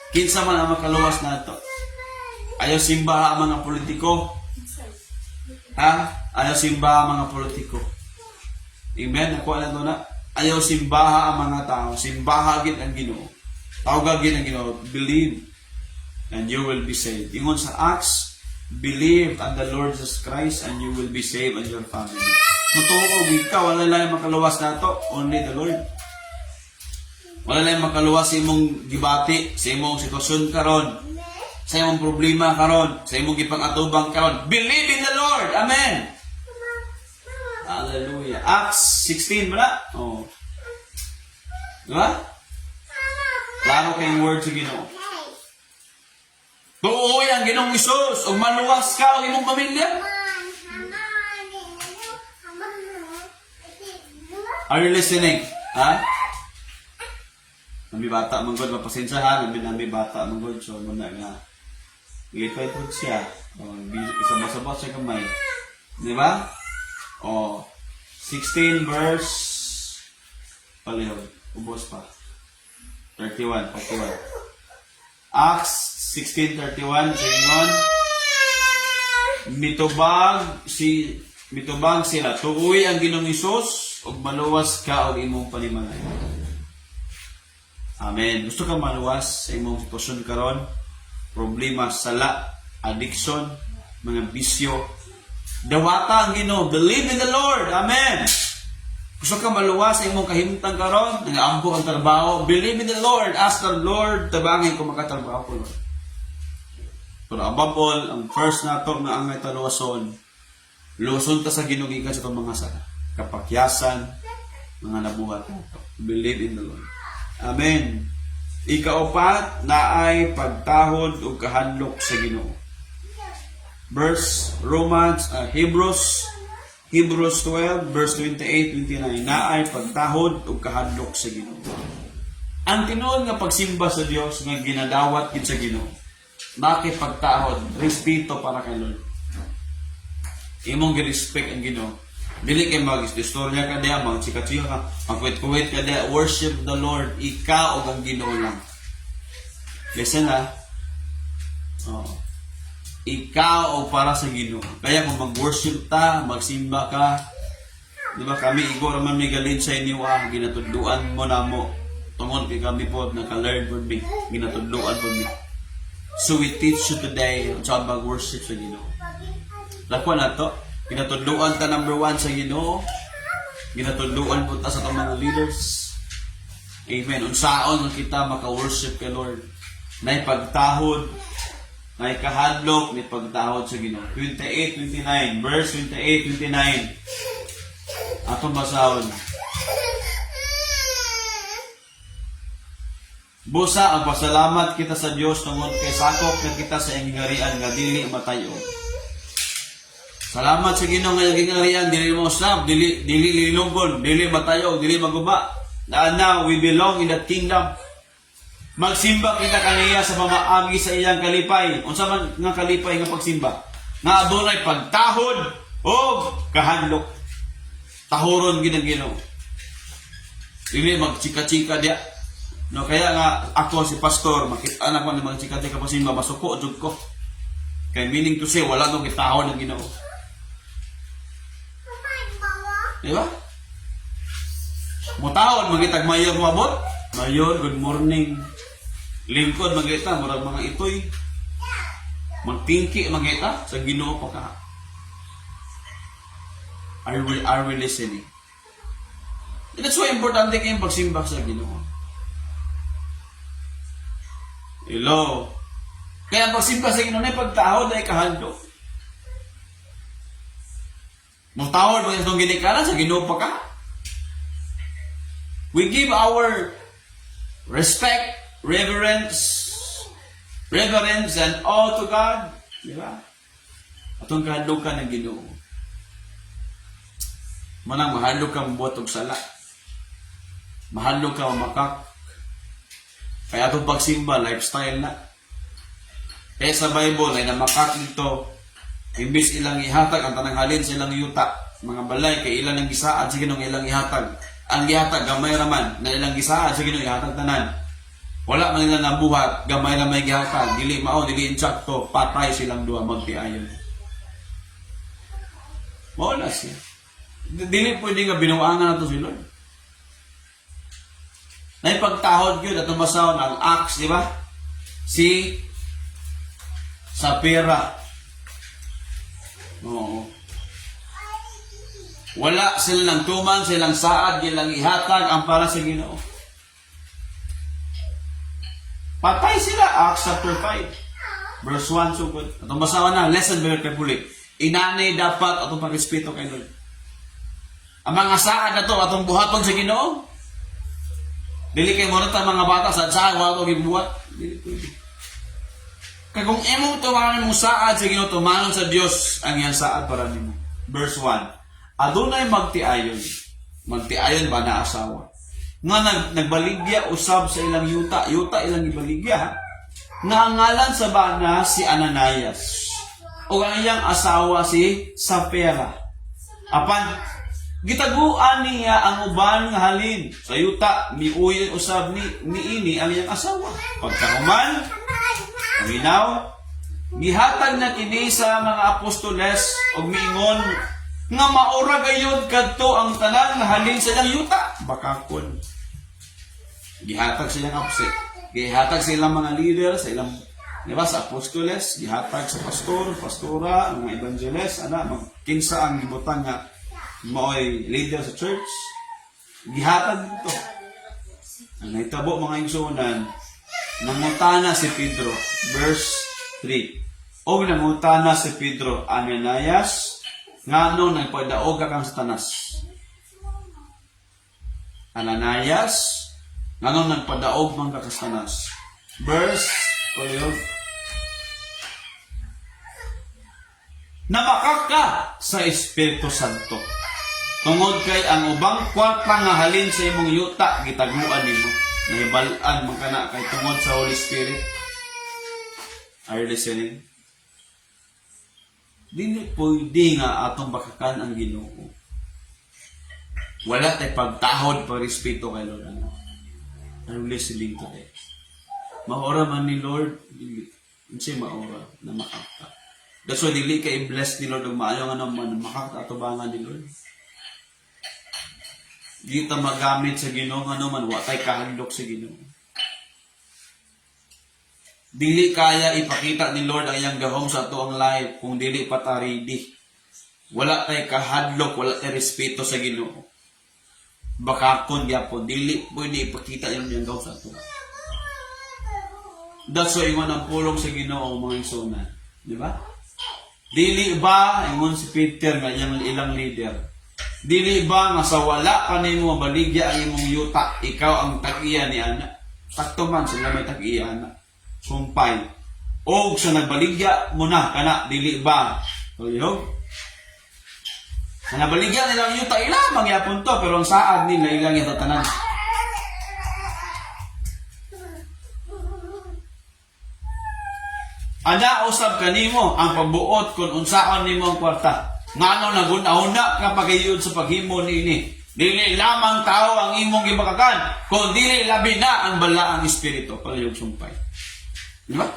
Kinsa man ang makaluwas na ito? Ayaw simba ang mga politiko. Ayaw simba ang mga politiko. Amen? Nakuha na ito na. Ayaw simbaha ang mga tao. Simbaha agad ang Ginoo. Tawagagin ang Ginoo. Believe and you will be saved. Ingon sa Acts, believe on the Lord Jesus Christ and you will be saved and your family. Mutuo, ikaw, wala lang makaluwas na ito. Only the Lord. Wala lang makaluwas sa imong gibati, sa imong sitwasyon karon, sa imong problema karon, sa imong gipang-atubang karon. Believe in the Lord. Amen. Hallelujah. Acts 16 ba? Oh. Diba? Klaro kayong word sa Ginoo. Tuoy ang Ginoong Hesus, ug maluwas ka ang imong pamilya. Are you listening? Nami bata manggod, mapasensya ha, nami bata manggod, so muna nga Lipay po siya. Isama-sabot siya kamay. Di ba? O, 16 verse, palihog, ubos pa. 31, 41. Acts 16:31, singon, mitubag sila, tuoy ang Ginoong Hesus, ug maluwas ka og imong panimalay. Amen. Gusto ka maluwas sa imong sitwasyon karon? Problema, sala, addiction, mga bisyo. Dawata ang Ginoo. Believe in the Lord. Amen. Gusto ka maluwas sa imong kahimtang karon? Nagaampo ang trabaho. Believe in the Lord. Ask the Lord, tabangin kung makatrabaho ko, Lord. Pero above all, ang first nato na ang taluwason, luwason ta sa Ginoo gikan sa itong mga sala. Kapakyasan, mga nabuhat nato. Believe in the Lord. Amen. Ikaapat na ay pagtahod o kahadlok sa Ginoo. Verse Hebrews 12 verse 28-29 na ay pagtahod o kahadlok sa Ginoo. Ang tinuod nga pagsimba sa Dios nga ginadawat gid sa Ginoo. Bakit pagtahod? Respeto para kay Lord. Imong gi-respect ang Ginoo. Dili kay mag-istorya ka diya, mag-chika-chika ka, mag-kuwit-kuwit ka diya, worship the Lord, ikaw o ang Ginoo lang. Listen ha. Ikaw o para sa Ginoo. Kaya kung mag-worship ta, magsimba ka, di ba kami, igor man may galin sa inyo, ginatudluan mo na mo. Tungod kay kami po, naka-learn po me, ginatudluan po me. So we teach you today, sa mag-worship sa Ginoo. Lakwa na to. Ginatudluan ta number 1 sa Ginoo. Ginatudluan po ta sa itong mga leaders. Amen. Unsaon ang kita maka-worship kay Lord. Nay pagtahod, nay kahadlok, ni pagtahod sa Ginoo. 28-29, verse 28-29. Atong basahon. Busa ang pasalamat kita sa Dios tungod kay sakop na kita sa iyang hingarian nga dili matayo. Salamat sa Ginoo nga gingharian, dili mo usab, dili lilugon, dili matayo, dili maguba. Now we belong in that kingdom. Magsimba kita kaniya sa mamaagi sa iyang kalipay. Unsa man nga kalipay nga pagsimba? Nga adunay pagtahod o kahadlok. Tahoron gid ang Ginoo. Dili magchika-chika dia. No, kaya nga ako si pastor, makita na ko ni mga chika-chika pagsimba, masuko jud ko. Kay meaning to say wala nang kitahon ang Ginoo. Di ba? Mutahon, magitag mayor mabot. Mayor, good morning. Lingkod, magita, murag mga itoy. Magtingki, magita, sa Ginoo pa ka. Are we listening? And that's why importante kayong pagsimba sa Ginoo. Hello? Kaya pagsimba sa Ginoo na pagtahod ay kahadlok. Mutawad mo itong ginikanan sa Ginoo pa ka. We give our respect, reverence and all to God. Di ba? Atong kahadlokan ng Ginoo. Manang mahadlok ka mabuhat og sala. Mahadlok ka makak. Kaya atong pagsimba, lifestyle na. Kaya sa Bible ay namakak nito. Imbis ilang ihatag ang tanang halin sa ilang yuta, mga balay kay ilang ang gisaad sa Ginoo ilang ihatag. Ang gihatag gamay raman na ilang gisaad sa Ginoo ihatag tanan. Wala man nila nabuhat, gamay ra may gihatag, dili mao dili insakto, patay silang duha magtiayon. Wala siya. Dili pwede nga binuangan nato si Lord. Nay pagtahod gyud atong basahon ang Acts, di ba? Si Sapphira. Oo. Wala silang tuman, silang saad, silang ihatag ang para sa Ginoo. Patay sila. Acts chapter 5 verse 1 sugod. Atong basahan na, lesson very carefully. Inani dapat atong pagrespeto kay Lord. Ang mga saad na to atong buhaton sa Ginoo. Dili kay mo ta mga bata sa wala to gibuhat. Dili pwede. Kaya kung emong tumanan mo saad sa Ginoo, tumanan sa Dios ang iyang saad para nimo. Verse 1. Adunay magtiayon. Magtiayon ba na asawa? Nga nagbaligya usab sa ilang yuta. Yuta ilang ibaligya ha. nga ang ngalan sa bana si Ananias o ang iyang asawa si Sapphira. Apan gitaguan niya ang uban nga halin sa yuta miuyon usab ni ini ang iyang asawa. Pagkahuman, minaw, gihatag na kini sa mga apostoles og miingon nga maura gayud kadto ang tanan nga halin sa iyang yuta. Bakakon. Gihatag silang apose. Gihatag silang mga leader sa ilang, di ba, sa apostoles, gihatag sa pastor, pastora, ang mga evangelist, kinsa ang gibutang nga maoy leader sa church. Gihatag dito. Ang naitabo mga igsunan, nangutana si Pedro, verse 3. O nangutana si Pedro, Ananias, ngano nagpadaog ka kang Satanas? Ananias, ngano nagpadaog man ka kang Satanas? Verse 12. Namakak ka sa Espiritu Santo. Tungod kay ang ubang kwarta nga halin sa imong yuta, gitaguan nimo. Nahibalaan man kana kay tungod sa Holy Spirit. Are you listening? Dili pwede nga atong bakakan ang Ginoo. Wala tay pagtahod pag respeto kay Lord. Are you listening today? Maora man ni Lord, dili. Unsay maora na makaka. That's why dili kay bless ni Lord ug maayo nga naman makakatubangan ni Lord. Di ta magamit sa Ginoo nga naman wa tay kahadlok sa Ginoo. Dili kaya ipakita ni Lord ang iyang gahom sa ato ang life kung dili pa ta ready. Wala tay kahadlok, wala tay respeto sa Ginoo. Bakakon gyapon dili pwede ipakita yung iyang gahom sa ato. That's why ingon ang pulong sa Ginoo mga igsoon, di ba? Dili ba ingon si Peter nga iyang ilang leader? Dili ba nga sa wala pa nimo baligya ang imong yuta, ikaw ang tag-iya ni ana? Sakto man sila may tag-iya ana. Sumpay. Og sa nagbaligya mo na kana dili ba? Tuyo. Sa nabaligya nila ang yuta ila mangyapon to pero ang saad nila ilang ito tanan. Ada usab kanimo ang pagbuot kung unsaon nimo ang kwarta. Ngano naguna-una nga pagayud sa paghimo niini. Dili lamang tao ang imong gibakakan, kun dili labi na ang balaang espiritu palayog sumpay. Di ba?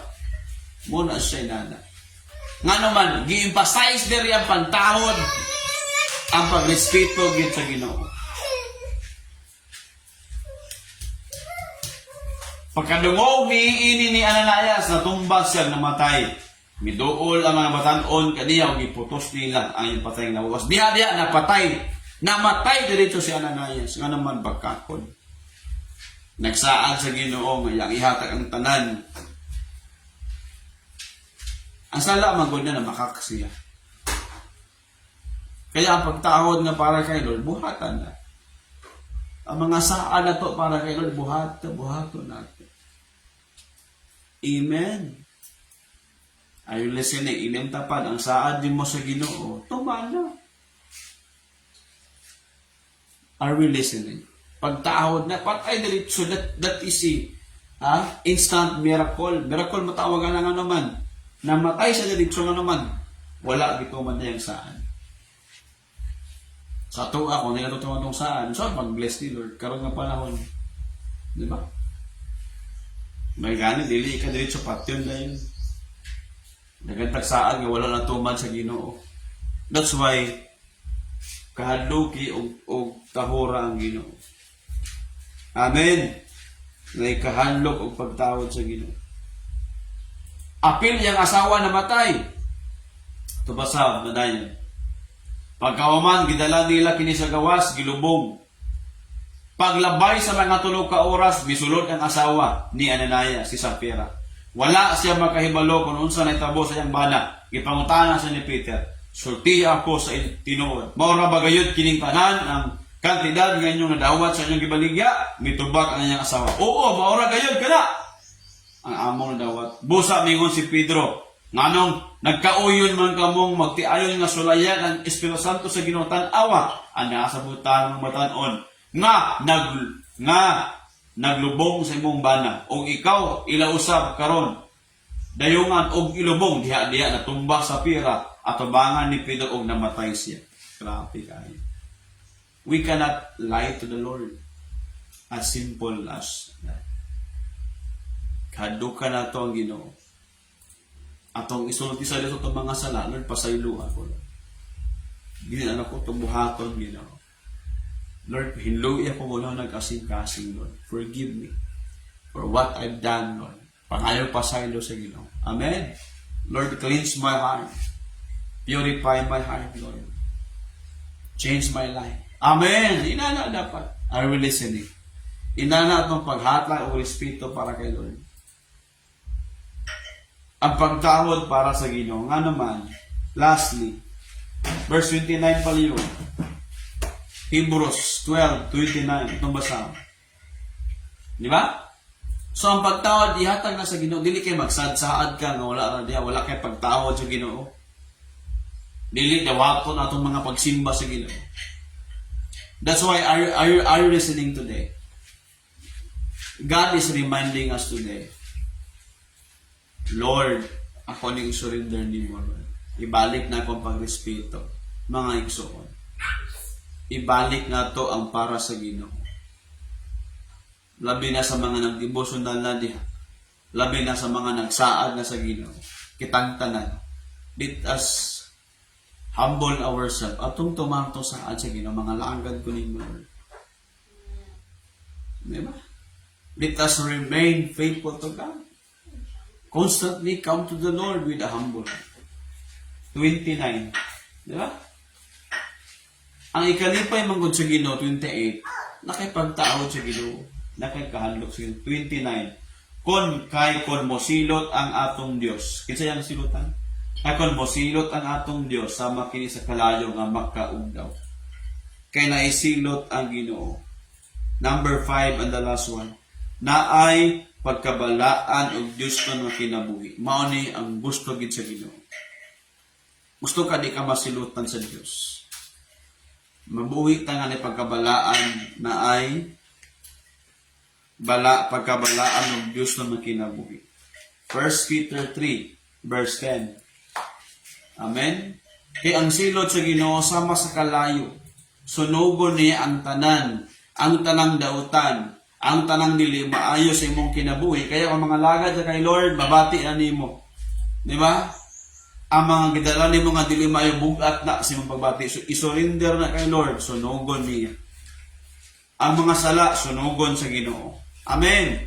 Muna siya nana. Ngano man gi-emphasize diri ang pantahod, ang pagrespeto gid sa Ginoo. Pagkadungog ini ni Ananias na tumbas siya namatay. Miduol ang mga batan-on kaniya o giputos nila ang iyong patay na wawas. Diha-diha napatay. Namatay dito si Ananias. Nga naman bagkakon. Nagsaad sa Ginoo nga iyang ihatag ang tanan. Ang sala magod na makakasiya. Kaya ang pagtahod nga para kay Lord, buhatan na. Ang mga saan na to para kay Lord, buhato natin. Amen. Are you listening? Ilim tapad, ang saad din mo sa Ginoo, tumana. Are we listening? Pagtahod na, patay diretso, that is instant miracle. Miracle matawagan na nga naman. Namatay sa diretso nga naman. Wala dito man na yung saan. Sa ito ako, nilatutuwa itong saan. So, mag-bless ni Lord. Karoon ng panahon. Di ba? May gani, dili ka diretso patyon na yun. Nagantag saan, wala na tuman sa Ginoo. That's why, kahadluki o tahura ang Ginoo. Amen. Ngay kahadlok o pagtawad sa Ginoo. Apil yung asawa na matay. Ito basa, nadayan. Pagkawaman, gidala nila kini sa gawas, gilubong. Paglabay sa mga tulog ka oras, misulod ang asawa ni Ananias, si Sapphira. Wala siya makahibalo kung unsa na itabo sa iyang bana. Ipangutana sa ni Peter, sulti ako sa tinuod. Maura bagayod kining tanan ang kantidad nga inyong nadawat sa inyong gibaligya, mitubak ang iyang asawa. Oo, maura gayod ka na. Ang among nadawat. Busa mingon si Pedro, nganong nagkauyon man kamong magtiayon nga sulayan ang Espiritu Santo sa Ginoo tan-awa ang nasabutan ng batan-on nga naglubong sa imong bana o ikaw ilausab karon Dayungan og ilubong diha-diha natumba sa pira at tubangan ni Pedro og namatay siya. Grabe kayo. We cannot lie to the Lord. As simple as that. Kaduka na to ang Ginoo. Atong isulti sa Dios itong mga sala, Lord, pasayluhan ko. Ginin anak ko, tubuhaton, Ginoo. Lord, hinluwi ako mula nag-asing-kasing, Lord. Forgive me for what I've done, Lord. Pangayo pasaylo sa Ginoo. Amen. Lord, cleanse my heart. Purify my heart, Lord. Change my life. Amen. Inana dapat. Are we listening? Inana itong paghatla o respeto para kay Lord. Ang pagtawad para sa Ginoo. Nga naman, lastly, verse 29 pala yun. Hebrews 12:29. Itong basa. Di ba? So, ang pagtawad, ihatag na sa Ginoo. Dili kay magsadsaad ka nga wala na diya. Wala kay pagtawad sa Ginoo. Dili dawaton atong mga pagsimba sa Ginoo. That's why, are you listening today? God is reminding us today, Lord, ako ning surrender ni mo, Lord. Ibalik na akong pagrespeto, mga igsoon. Ibalik na to ang para sa Ginoo. Labi na sa mga nagdevotional na diha. Labi na sa mga nagsaad na sa Ginoo. Kitang tanan. Let us humble ourselves. Atong tumanto saad sa Ginoo, mga langad ko ni Lord. Diba? Let us remain faithful to God. Constantly come to the Lord with a humble heart. 29. Diba? Ang ikalipay manggod sa Ginoo, 28. Nakipagtaod sa Ginoo. Nakikahandok sa Ginoo. 29. Kon mosilot ang atong Dios. Kinsa yang silutan? Kon mosilot ang atong Dios sama kini sa kalayo nga makaugdaw. Kay naisilot ang Ginoo. Number 5 and the last one. Naay pagkabalaan og Dios nga kinabuhi. Mao ni ang gusto gid sa Ginoo. Gusto ka di ka masilutan sa Dios. Mabuhi ta nga ni pagkabalaan na ay pagkabalaan og Dios nga kinabuhi. 1 Peter 3 verse 10. Amen. Kay ang silot sa Ginoo sama sa kalayo. Sunugon niya ang tanan, ang tanang dautan, ang tanang dili maayo sa imong kinabuhi. Kaya ang mga lagad sa kay Lord, babati na nimo. Di ba? Ang mga gidala nimo nga dili maayo bugat na sa imong pagbati. So, isurrender na kay Lord, sunugon niya. Ang mga sala, sunugon sa Ginoo. Amen.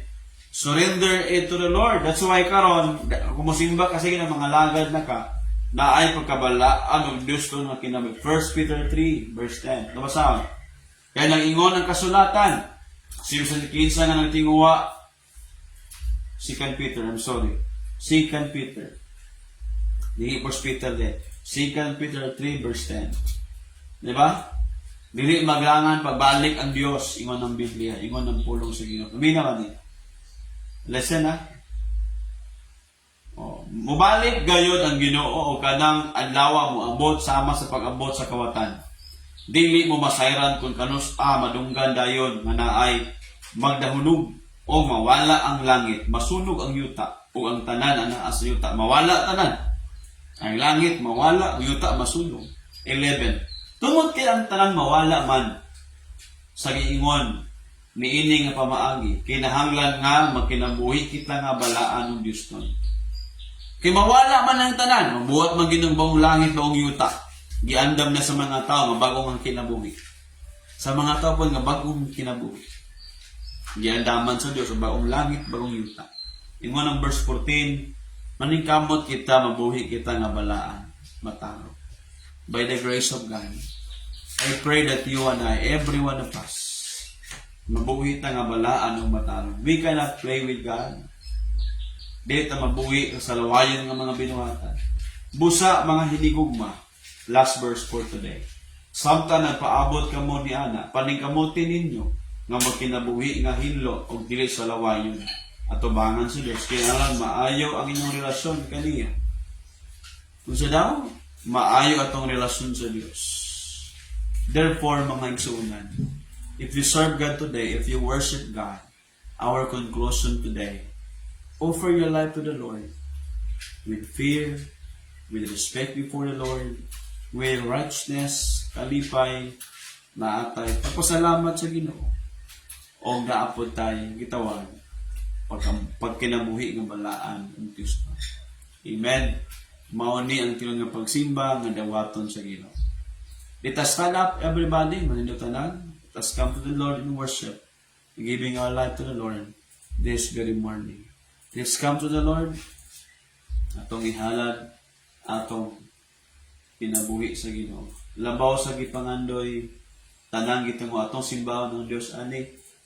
Surrender it to the Lord. That's why karon, kung musimba kasi ng mga lagad na ka, na ay pagkabalaan ng Diyos to na kinabuhi. 1 Peter 3 verse 10. Nabasa. Kaya nang ingon ang kasulatan, Simpson kinsa nga nagtinguwa 2 Peter, I'm sorry. 2 Peter. Dili 1 Peter din. 2 Peter 3 verse 10. Di ba? Dili maglangan pagbalik ang Dios ingon ng Biblia, ingon ng pulong sa Ginoo. Kumina ba ni? Listen na. Oh, mubalik gayud ang Ginoo o kanang adlaw mo abot sama sa pag-abot sa kawatan. Dili mo masayran kung kanus madunggan dayon nga naay magdahunog o mawala ang langit, masunog ang yuta o ang tanan ana as yuta mawala tanan. Ang langit mawala, ang yuta masunog. 11. Tungod kay ang tanan mawala man sa giingon niini nga pamaagi, kinahanglan nga magkinabuhi kita nga balaan ng Dios nun. Kay mawala man ang tanan, mabuhat man ginang baong langit baong yuta. Giandam na sa mga tao nga bagong ang kinabuhi. Sa mga tao po nga bagong kinabuhi. Giandaman sa Dios sa bagong langit, bagong yuta. Ingon ang verse 14, maningkamot kita, mabuhi kita nga balaan, mataro. By the grace of God, I pray that you and I, every one of us, mabuhi ta nga balaan o mataro. We cannot play with God. Dili ta mabuhi sa lawayan nga mga binuhatan. Busa mga hinigugma. Last verse for today. Samtang nagpaabot kamo ni ana, paningkamutin ninyo nga magkinabuhi nga hinlo o dili sa lawayon. At tubangan sa Diyos. Kailangan maayo ang inyong relasyon kaniya. Kung sa daw, maayo atong relasyon sa Diyos. Therefore, mga igsuunan, if you serve God today, if you worship God, our conclusion today, offer your life to the Lord. with fear, with respect before the Lord, with righteousness, kalipay, naatay, pagpasalamat sa Ginoo. O naapod tayo, gitawan, pagkinabuhi ng balaan ng Diyos. Amen. Mauni ang tilong nga pagsimba nga dawaton sa Ginoo. Let us stand up, everybody, manindotanan. Let us come to the Lord in worship, giving our life to the Lord this very morning. Let's come to the Lord, atong ihalad, atong kinabuhi sa Ginoo. Labaw sa gipangandoy, tanang gitungo atong simbahan ng Dios ani,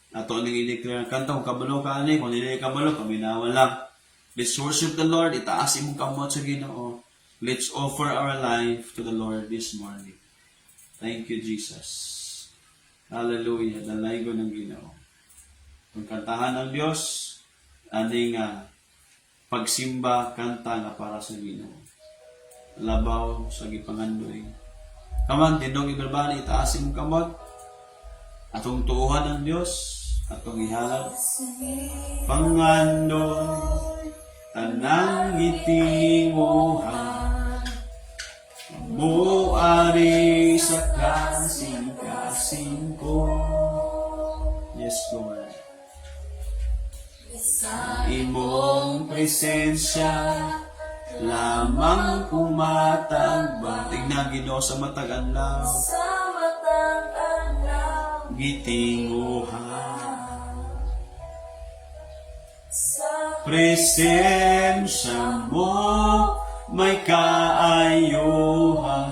ato ning i-declare ang kantong kabalo ka ani, kung dili kabalo paminawan lang. Let's worship the Lord, itaas imong kamot sa Ginoo. Let's offer our life to the Lord this morning. Thank you, Jesus. Hallelujah. Dalay ko ng Ginoo. Kung kantahan ng Diyos, aning pagsimba, kanta nga para sa Ginoo. Labaw sa gipangandoy. Kaman, tindong ibarbani, itaas imong kamot. Atong tuuhan ng Diyos, atong ihalad. Pangandoy, tanang itinguhan. Muari sa kasing-kasing ko. Yes, Lord. Imong presensya lamang kumatagba. Tignan Ginoo sa matag adlaw. Gitinguhan. Presensya mo may kaayuhan.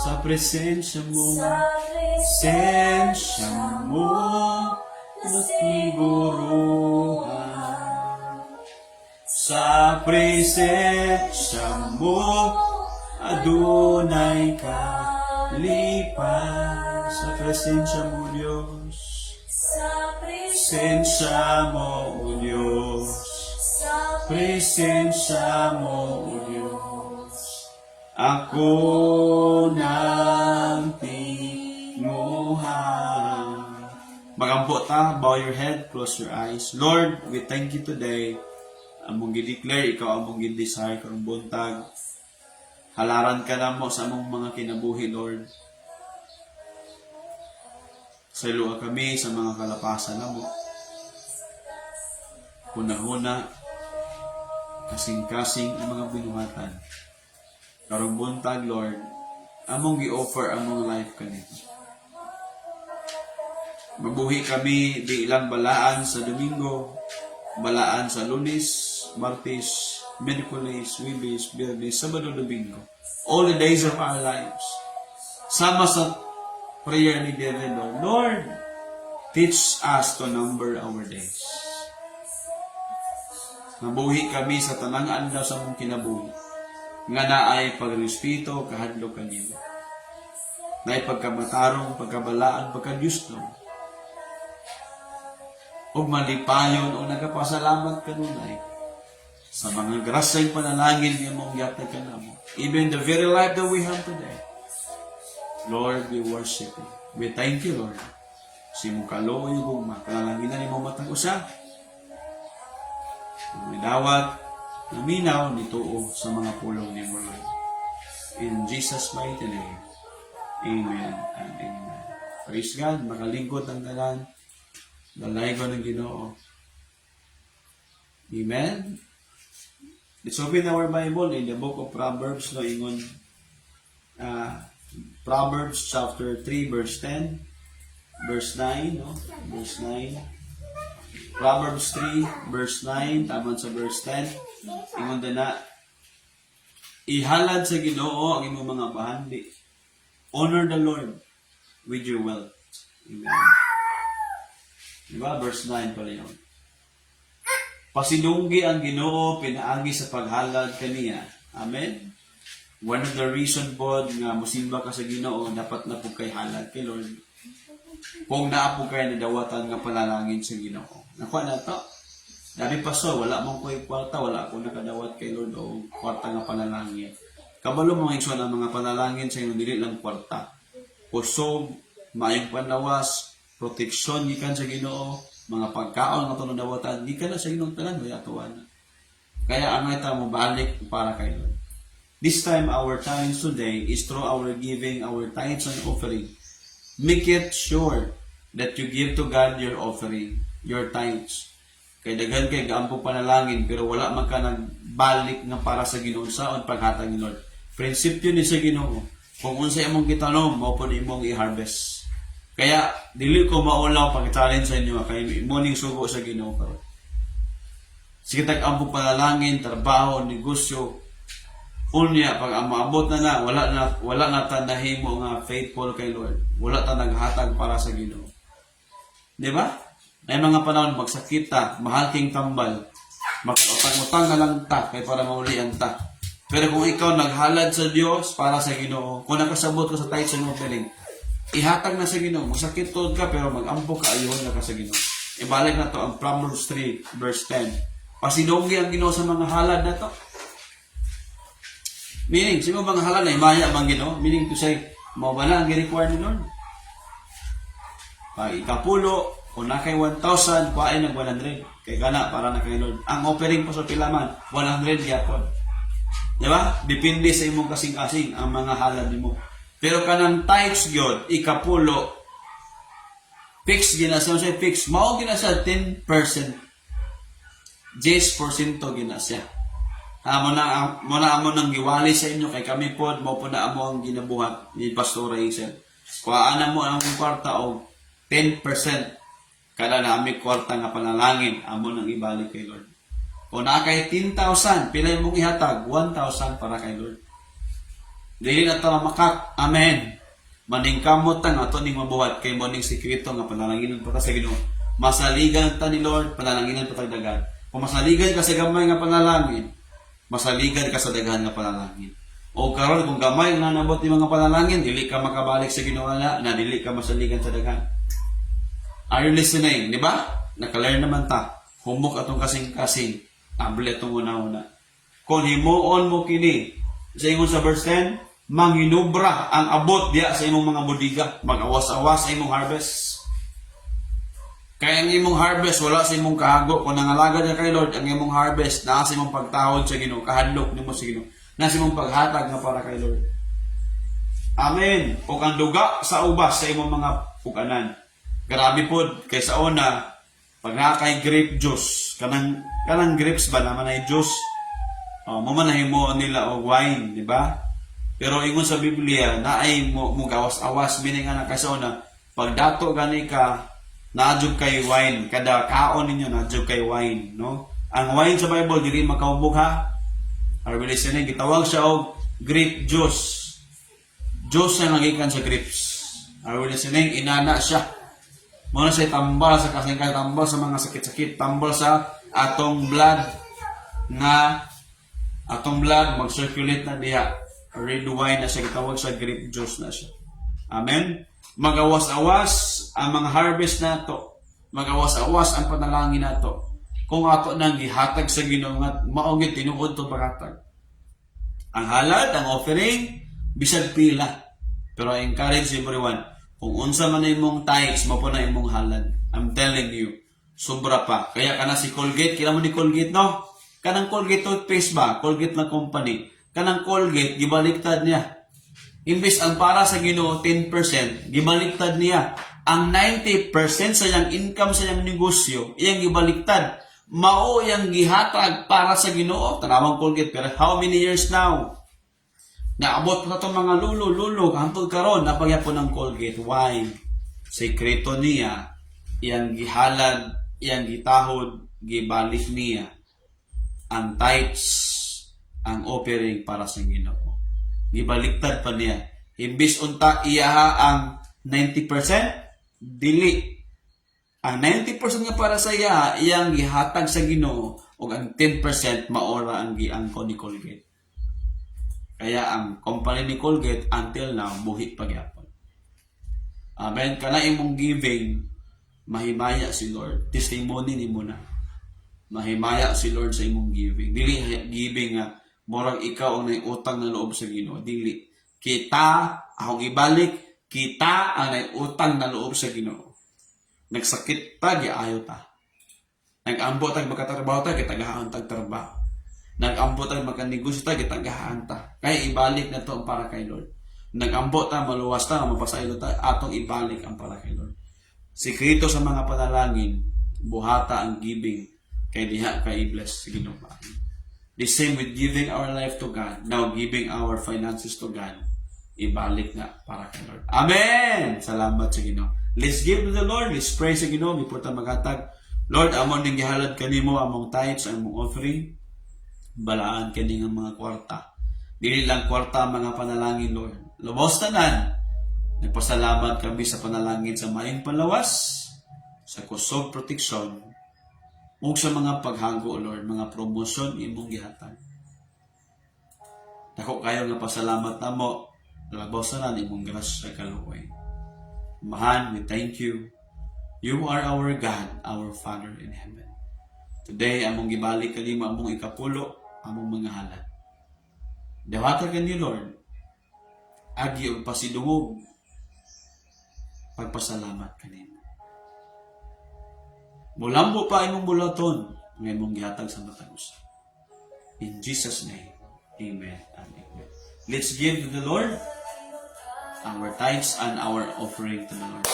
Sa presensya mo, natiguruhan. Sa presensya mo, adunay kalipan. Sa presensya mo, Diyos. Presensya mo, O Diyos. Presensya mo, O Diyos. Ako nang tinguhan. Magampo ta, bow your head, close your eyes. Lord, we thank you today. Among gideclare, ikaw among gidesire karong buntag. Halaran ka na mo sa among mga kinabuhi, Lord. Saluha kami sa mga kalapasan na mo. Huna-huna, kasing-kasing ang mga binuhatan. Karong buntag, Lord, among gi-offer among life kanito. Mabuhi kami di ilang balaan sa Domingo, balaan sa Lunes, Martes, Miyerkules, Huwebes, Biyernes, Sabado, Domingo. All the days of our lives. Sama sa prayer ni David, Lord, teach us to number our days. Mabuhi kami sa tanang adlaw sa mong kinabuhi. Nga naay pagrespeto, kahadlok kanimo. Naay pagkamatarong, pagkabalaan, pagkadyusno. O malipayon o nagapasalamat kanunay sa mga grasyang panalangin niya mong yatag ka na mo. Even the very life that we have today. Lord, we worship you. We thank you, Lord. Si mong kaluoy kong makalanginan ni mong matang usa. May dawat, naminaw nituo sa mga pulong ni mo, Lord. In Jesus' mighty name. Amen and amen. Praise God, makalingkod ang tanan. Dalay ko ng Ginoo. Amen. Let's open our Bible in the book of Proverbs. No, ingon, Proverbs chapter 3 verse 10. Verse 9. No? Verse 9. Proverbs 3 verse 9. Taman sa verse 10. Ingon na, ihalad sa Ginoo ang imong mga bahandi. Honor the Lord with your wealth. Amen. Diba? Verse 9 pala yun. Pasinunggi ang Ginoo, pinaagi sa paghalad kaniya. Amen? One of the reason po nga musimba ka sa Ginoo, dapat na po kay halad kay Lord. Kung naapog kayo nadawatan nga palalangin sa Ginoo. Nakuha na to. Dabi paso, wala mong ko'y kwarta, wala akong nakadawat kay Lord o kwarta nga panalangin. Kabalo mong ingson ang mga panalangin sa inyong dili lang kwarta. Kusog, maayong panlawas, proteksyon gikan sa Ginoo, mga pagkaon nga tunod dawatan gikan na sa Ginoong tanan way atuan. Kaya ang ita mo balik para kay Lord. This time, our tithes today is through our giving, our tithes and offering. Make it sure that you give to God your offering, your tithes. Kay daghan kay gaampo panalangin pero wala man ka nagbalik nga para sa Ginoo saon paghatag ni Lord. Prinsipyo ni sa Ginoo, kung unsay imong gitanom, mao pud imong i-harvest. Kaya dili ko maulaw pag-challenge sa inyo kay imo ning sugo sa Ginoo karon. Sige tag-ampo panalangin, trabaho, negosyo. Unya pag maabot na wala na ta nahimo nga faithful kay Lord. Wala ta naghatag para sa Ginoo. Di ba? May mga panahon magsakit ta, mahal king tambal. Magutang-utang na lang ta kay para maulian ta. Pero kung ikaw naghalad sa Dios para sa Ginoo, kung nakasabot ka sa tithes and offering, ihatag na sa Ginoo. Magsakit tod ka pero mag-ampo ka ayuhon na ka sa Ginoo. Ibalik na to ang Proverbs 3 verse 10. Pasinunggi ang Ginoo sa mga halad na to. Meaning, sa mga halal na imaya bang Ginoo? Meaning to say, mao ba na ang gi-require ni Lord? Pag ikapulo, kung na kay 1,000, kuhain ng 100. Kay kana, para na kay Lord. Ang offering po sa pilaman, 100 yapon. Di ba? Depende sa imong kasing-kasing ang mga halal nimo. Pero kanang tithes gyud ikapulo, fix gina siya, fix. Mao gina siya 10%. 10% gina siya. Mo na amo nang giwali sa inyo kay kami pod mao po na amo ang ginabuhat ni Pastor Hazel. Kuhaan na mo ang kwarta og 10% kada nami kwarta nga panalangin amo nang ibalik kay Lord. Kung na kay 10,000 pila imong ihatag 1,000 para kay Lord. Dili na ta makak. Amen. Maningkamot ta nga ato ning mabuhat kay mo ning sekreto nga panalanginan pa sa Ginoo. Masaligan ta ni Lord panalanginan pa dagan. Kung masaligan ka sa gamay nga panalangin, masaligan ka sa daghan nga panalangin. O karon kung gamay nga nabot ni mga panalangin, dili ka makabalik sa Ginoo na dili ka masaligan sa daghan. Are you listening? Di ba? Nakalearn naman ta. Humok atong kasing-kasing. Tablet itong una-una. Kung himuon mo kini, sa ingon sa verse 10, manghinubra ang abot diya sa imong mga budiga. Mag-awas-awas sa imong harvest. Kaya ang imong harvest, wala sa imong kahago. Kung nangalagad na kay Lord, ang imong harvest, na sa imong pagtahod sa Ginoo, kahadlok nimo sa Ginoo, na sa imong paghatag na para kay Lord. Amen. O kang duga sa ubas sa imong mga puganan. Grabe pod, kay sa una, pag nakakay grape juice, kanang grapes ba naman ay juice? Mamanahin mo nila o wine, di ba? Pero ingon sa Biblia, na ay mo gawas-awas, meaning nga kay sa una, pag dato gani ka, naadjog kay wine, kada kaon ninyo naadjog kay wine, no? Ang wine sa Bible dili makaubog ha. Are we listening? Gitawag siya og grape juice. Juice na nagikan sa grapes. Are we listening? Inana siya. Muna siya tambal sa kasingkay, tambal sa mga sakit-sakit, tambal sa atong blood mag-circulate na diha. Red wine na siya, gitawag sa grape juice na siya. Amen? Magawas-awas ang mga harvest nato. Magawas-awas ang panalangin nato. Kung ato nang gihatag sa Ginoo nga maong tinuod to paghatag. Ang halad, ang offering, bisag pila. Pero I encourage everyone, kung unsa man imong tithes, mo po na imong halad. I'm telling you, sobra pa. Kaya kana si Colgate, kila mo ni Colgate, no? Kanang Colgate toothpaste ba? Colgate na company. Kanang Colgate, gibaliktad niya. Imbes ang para sa Ginoo 10%, gibaliktad niya. Ang 90% sa iyang income sa iyang negosyo, iyang gibaliktad. Mao iyang gihatag para sa Ginoo. Tanawang Colgate, pero how many years now? Naabot pa itong mga lulo, hantod karon napagyapon ng Colgate. Why? Sekreto niya, iyang gihalad, iyang gitahod, gibalik niya ang tithes, ang offering para sa Ginoo. Gibaliktad pa niya. Imbis unta iyaha ang 90%, dili. Ang 90% nga para sa iya, iyang gihatag sa Ginoo, ug ang 10% maora ang giangko ni Colgate. Kaya ang company ni Colgate until now buhi pagyapon. Amen. Kana imong giving, mahimaya si Lord. Testimony ni mo na. Mahimaya si Lord sa imong giving. Dili giving nga murag ikaw ang utang na loob sa Ginoo. Dili. Kita akong ibalik, kita ang utang na loob sa Ginoo. Nagsakit ta, giayo ta. Nag-ambo tag magkatrabaho ta, kitagahan tag trabaho. Nag-ambot tayo magkanegosyo tayo, kitagahan ta. Kaya ibalik na to ang para kay Lord. Nag-ambot ta, maluwas ta, mapasaylo ta, atong ibalik ang para kay Lord. Sikreto sa mga panalangin, buhata ang giving, kay diha kay i-bless sa Ginoo. The same with giving our life to God, now giving our finances to God, ibalik na para kay Lord. Amen! Salamat sa Ginoo. Let's give to the Lord, let's pray sa Ginoo, before ta maghatag. Lord, amon ning gihalad kanimo among tithes, among offering, balaan kani nga mga kwarta. Dili lang kwarta mga panalangin, Lord. Lubos tanan. Nagpasalamat kami sa panalangin sa maayong panlawas, sa kusog proteksyon, ug sa mga paghago, Lord, mga promosyon imong gihatag. Dako kayo nga pasalamat namo, lubos tanan imong grasya kaluoy. Mahan, we thank you. You are our God, our Father in heaven. Today, among gibalik kanimo among ikapulo, among mga halad. Dawata kani, Lord, agi og pasidungog, pagpasalamat kanimo. Mulambo pa imong bulaton, nga imong gihatag sa matag usa. In Jesus' name, amen and amen. Let's give to the Lord our tithes and our offering to the Lord.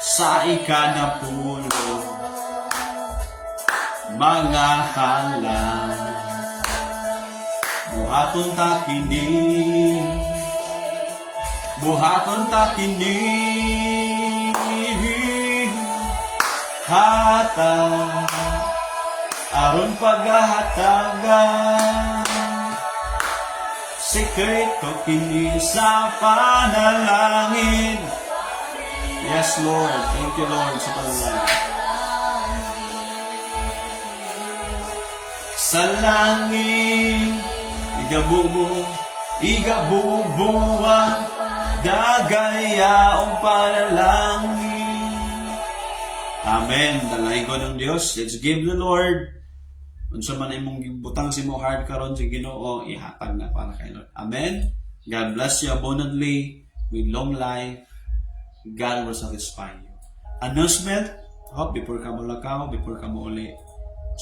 Sa ikanapulo, mga halang, buhaton ta kini, buhaton ta kini, hata, aron paghahatagan, sekreto kini sa panalangin. Yes, Lord. Thank you, Lord, sa panalangin. Sa langit, igabubuan, dagayaong panalangin. Amen. Dalay ko ng Diyos. Let's give the Lord. Unsa man imong butang si mo heart karon sa Ginoo, ihatag na para kay Lord. Amen. God bless you abundantly with long life. God will satisfy you. Announcement. Hope before ka mo lakaw, before ka mo uli.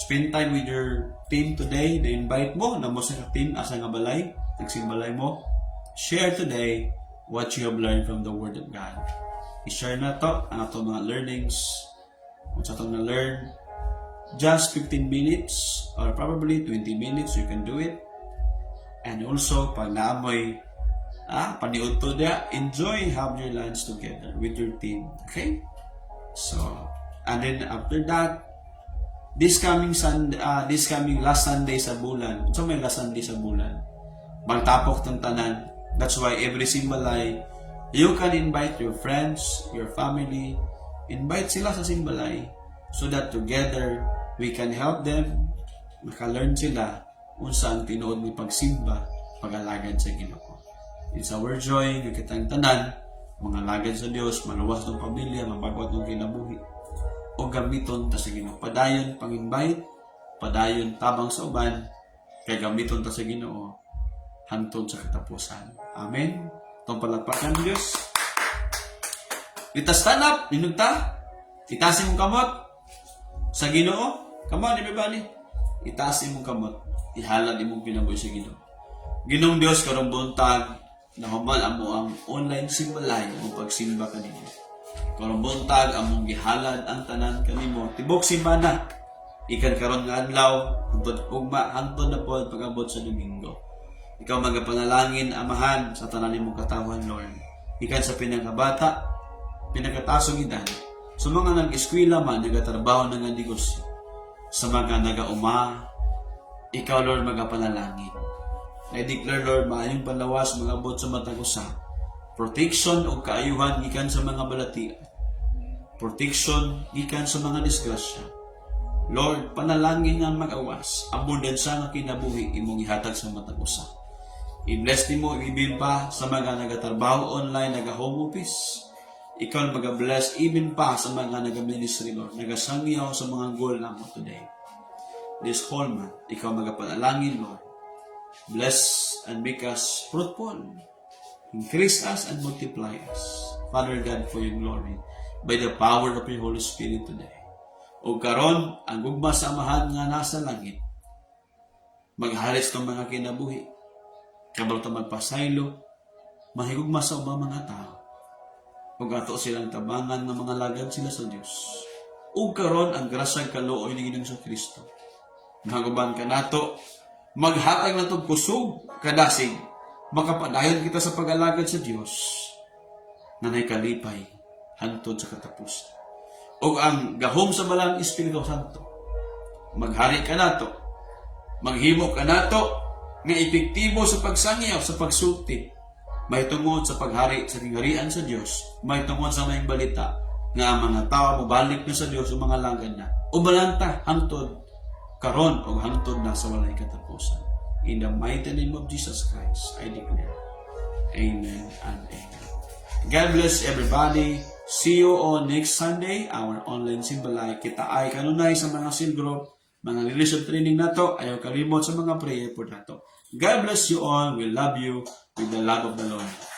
Spend time with your team today. Na-invite mo na mo sa team asa nga balay. Nagsimbalay mo. Share today what you have learned from the Word of God. I-share na to ang ato mga learnings. Kung sa itong na-learn, just 15 minutes or probably 20 minutes, you can do it. And also, pag naamoy paniud to dia, enjoy have your lunch together with your team. Okay? So, and then after that, this coming last Sunday sa bulan. So may last Sunday sa bulan. Magtapok tong tanan. That's why every simbalay, you can invite your friends, your family, invite sila sa simbalay so that together we can help them maka-learn sila unsa ang tinuod ni pagsimba, pag-alagad sa Ginoo. It's our joy nga kitang tanan mga lagad sa Dios, maluwas ng pamilya, mabagwat ng kinabuhi. O gamiton ta sa Ginoo. Padayon pang-invite, padayon tabang sa uban, kay gamiton ta sa Ginoo hangtod sa katapusan. Amen. Itong palagpakan ng Diyos. Kita stand up, ninugta. Itaas imong kamot sa Ginoo. Come on, everybody. Itaas imong kamot. Ihalad imong pinaboy sa Ginoo. Ginoong Dios karong buntag na human amo ang online simbalay ang pagsimba kanimo. Karong buntag among gihalad ang tanan kanimo. Tibok simana. Ikan karon nga adlaw hangtod ugma hangtod na pod pag-abot sa Domingo. Ikaw magapanalangin amahan sa tanan nimong katawan, Lord. Ikan sa pinakabata, pinakatasong edad. Sa mga nag-eskwela man, nagatrabaho ng negosyo. Sa mga nagauma, ikaw, Lord, magapanalangin. I-declare, Lord, maayong panlawas, magabot sa matag usa. Protection o kaayuhan gikan sa mga balatian. Protection gikan sa mga disgrasya. Lord, panalangin nga mag-awas. Abundansya nga kinabuhi imong ihatag sa matag usa. I-bless nimo ibin pa sa mga nagatrabaho online, naga-home office. Ikaw mag-bless even pa sa mga nag-ministry, Lord. Nagasangyaw sa mga goal namo today. This whole month, ikaw magapanalangin, Lord. Bless and make us fruitful. Increase us and multiply us. Father God, for your glory, by the power of your Holy Spirit today. O karon ang gugma sa amahan nga nasa langit, maghalis ng mga kinabuhi, kabalo ta magpasaylo, mahigugma sa ubang mga tao, ug ato silang tabangan ng mga lagad sila sa Dios. Ug karon ang grasya kaluoy ni Ginoong Kristo, naguban ka nato, maghatag na itong kusog, kadasig, makapadayon kita sa pag-alagad sa Diyos, na kalipay, hantod sa katapusan. O ang gahom sa balang Espiritu Santo, maghari ka nato, maghimo ka nato, nga epektibo sa pagsangyaw, sa pagsulti, may tungod sa paghari sa tingharian sa Diyos, may tungod sa mayang balita, nga ang mga tao mabalik na sa Diyos o mga langad na, o balanta, hantod, karon o hantod na sa walay katapusan. In the mighty name of Jesus Christ, I declare, Amen and Amen. God bless everybody. See you on next Sunday, our online simbalay. Kita ay kanunay sa mga seal group, mga leadership training nato, ayaw kalimot sa mga prayer po nato. God bless you all. We love you with the love of the Lord.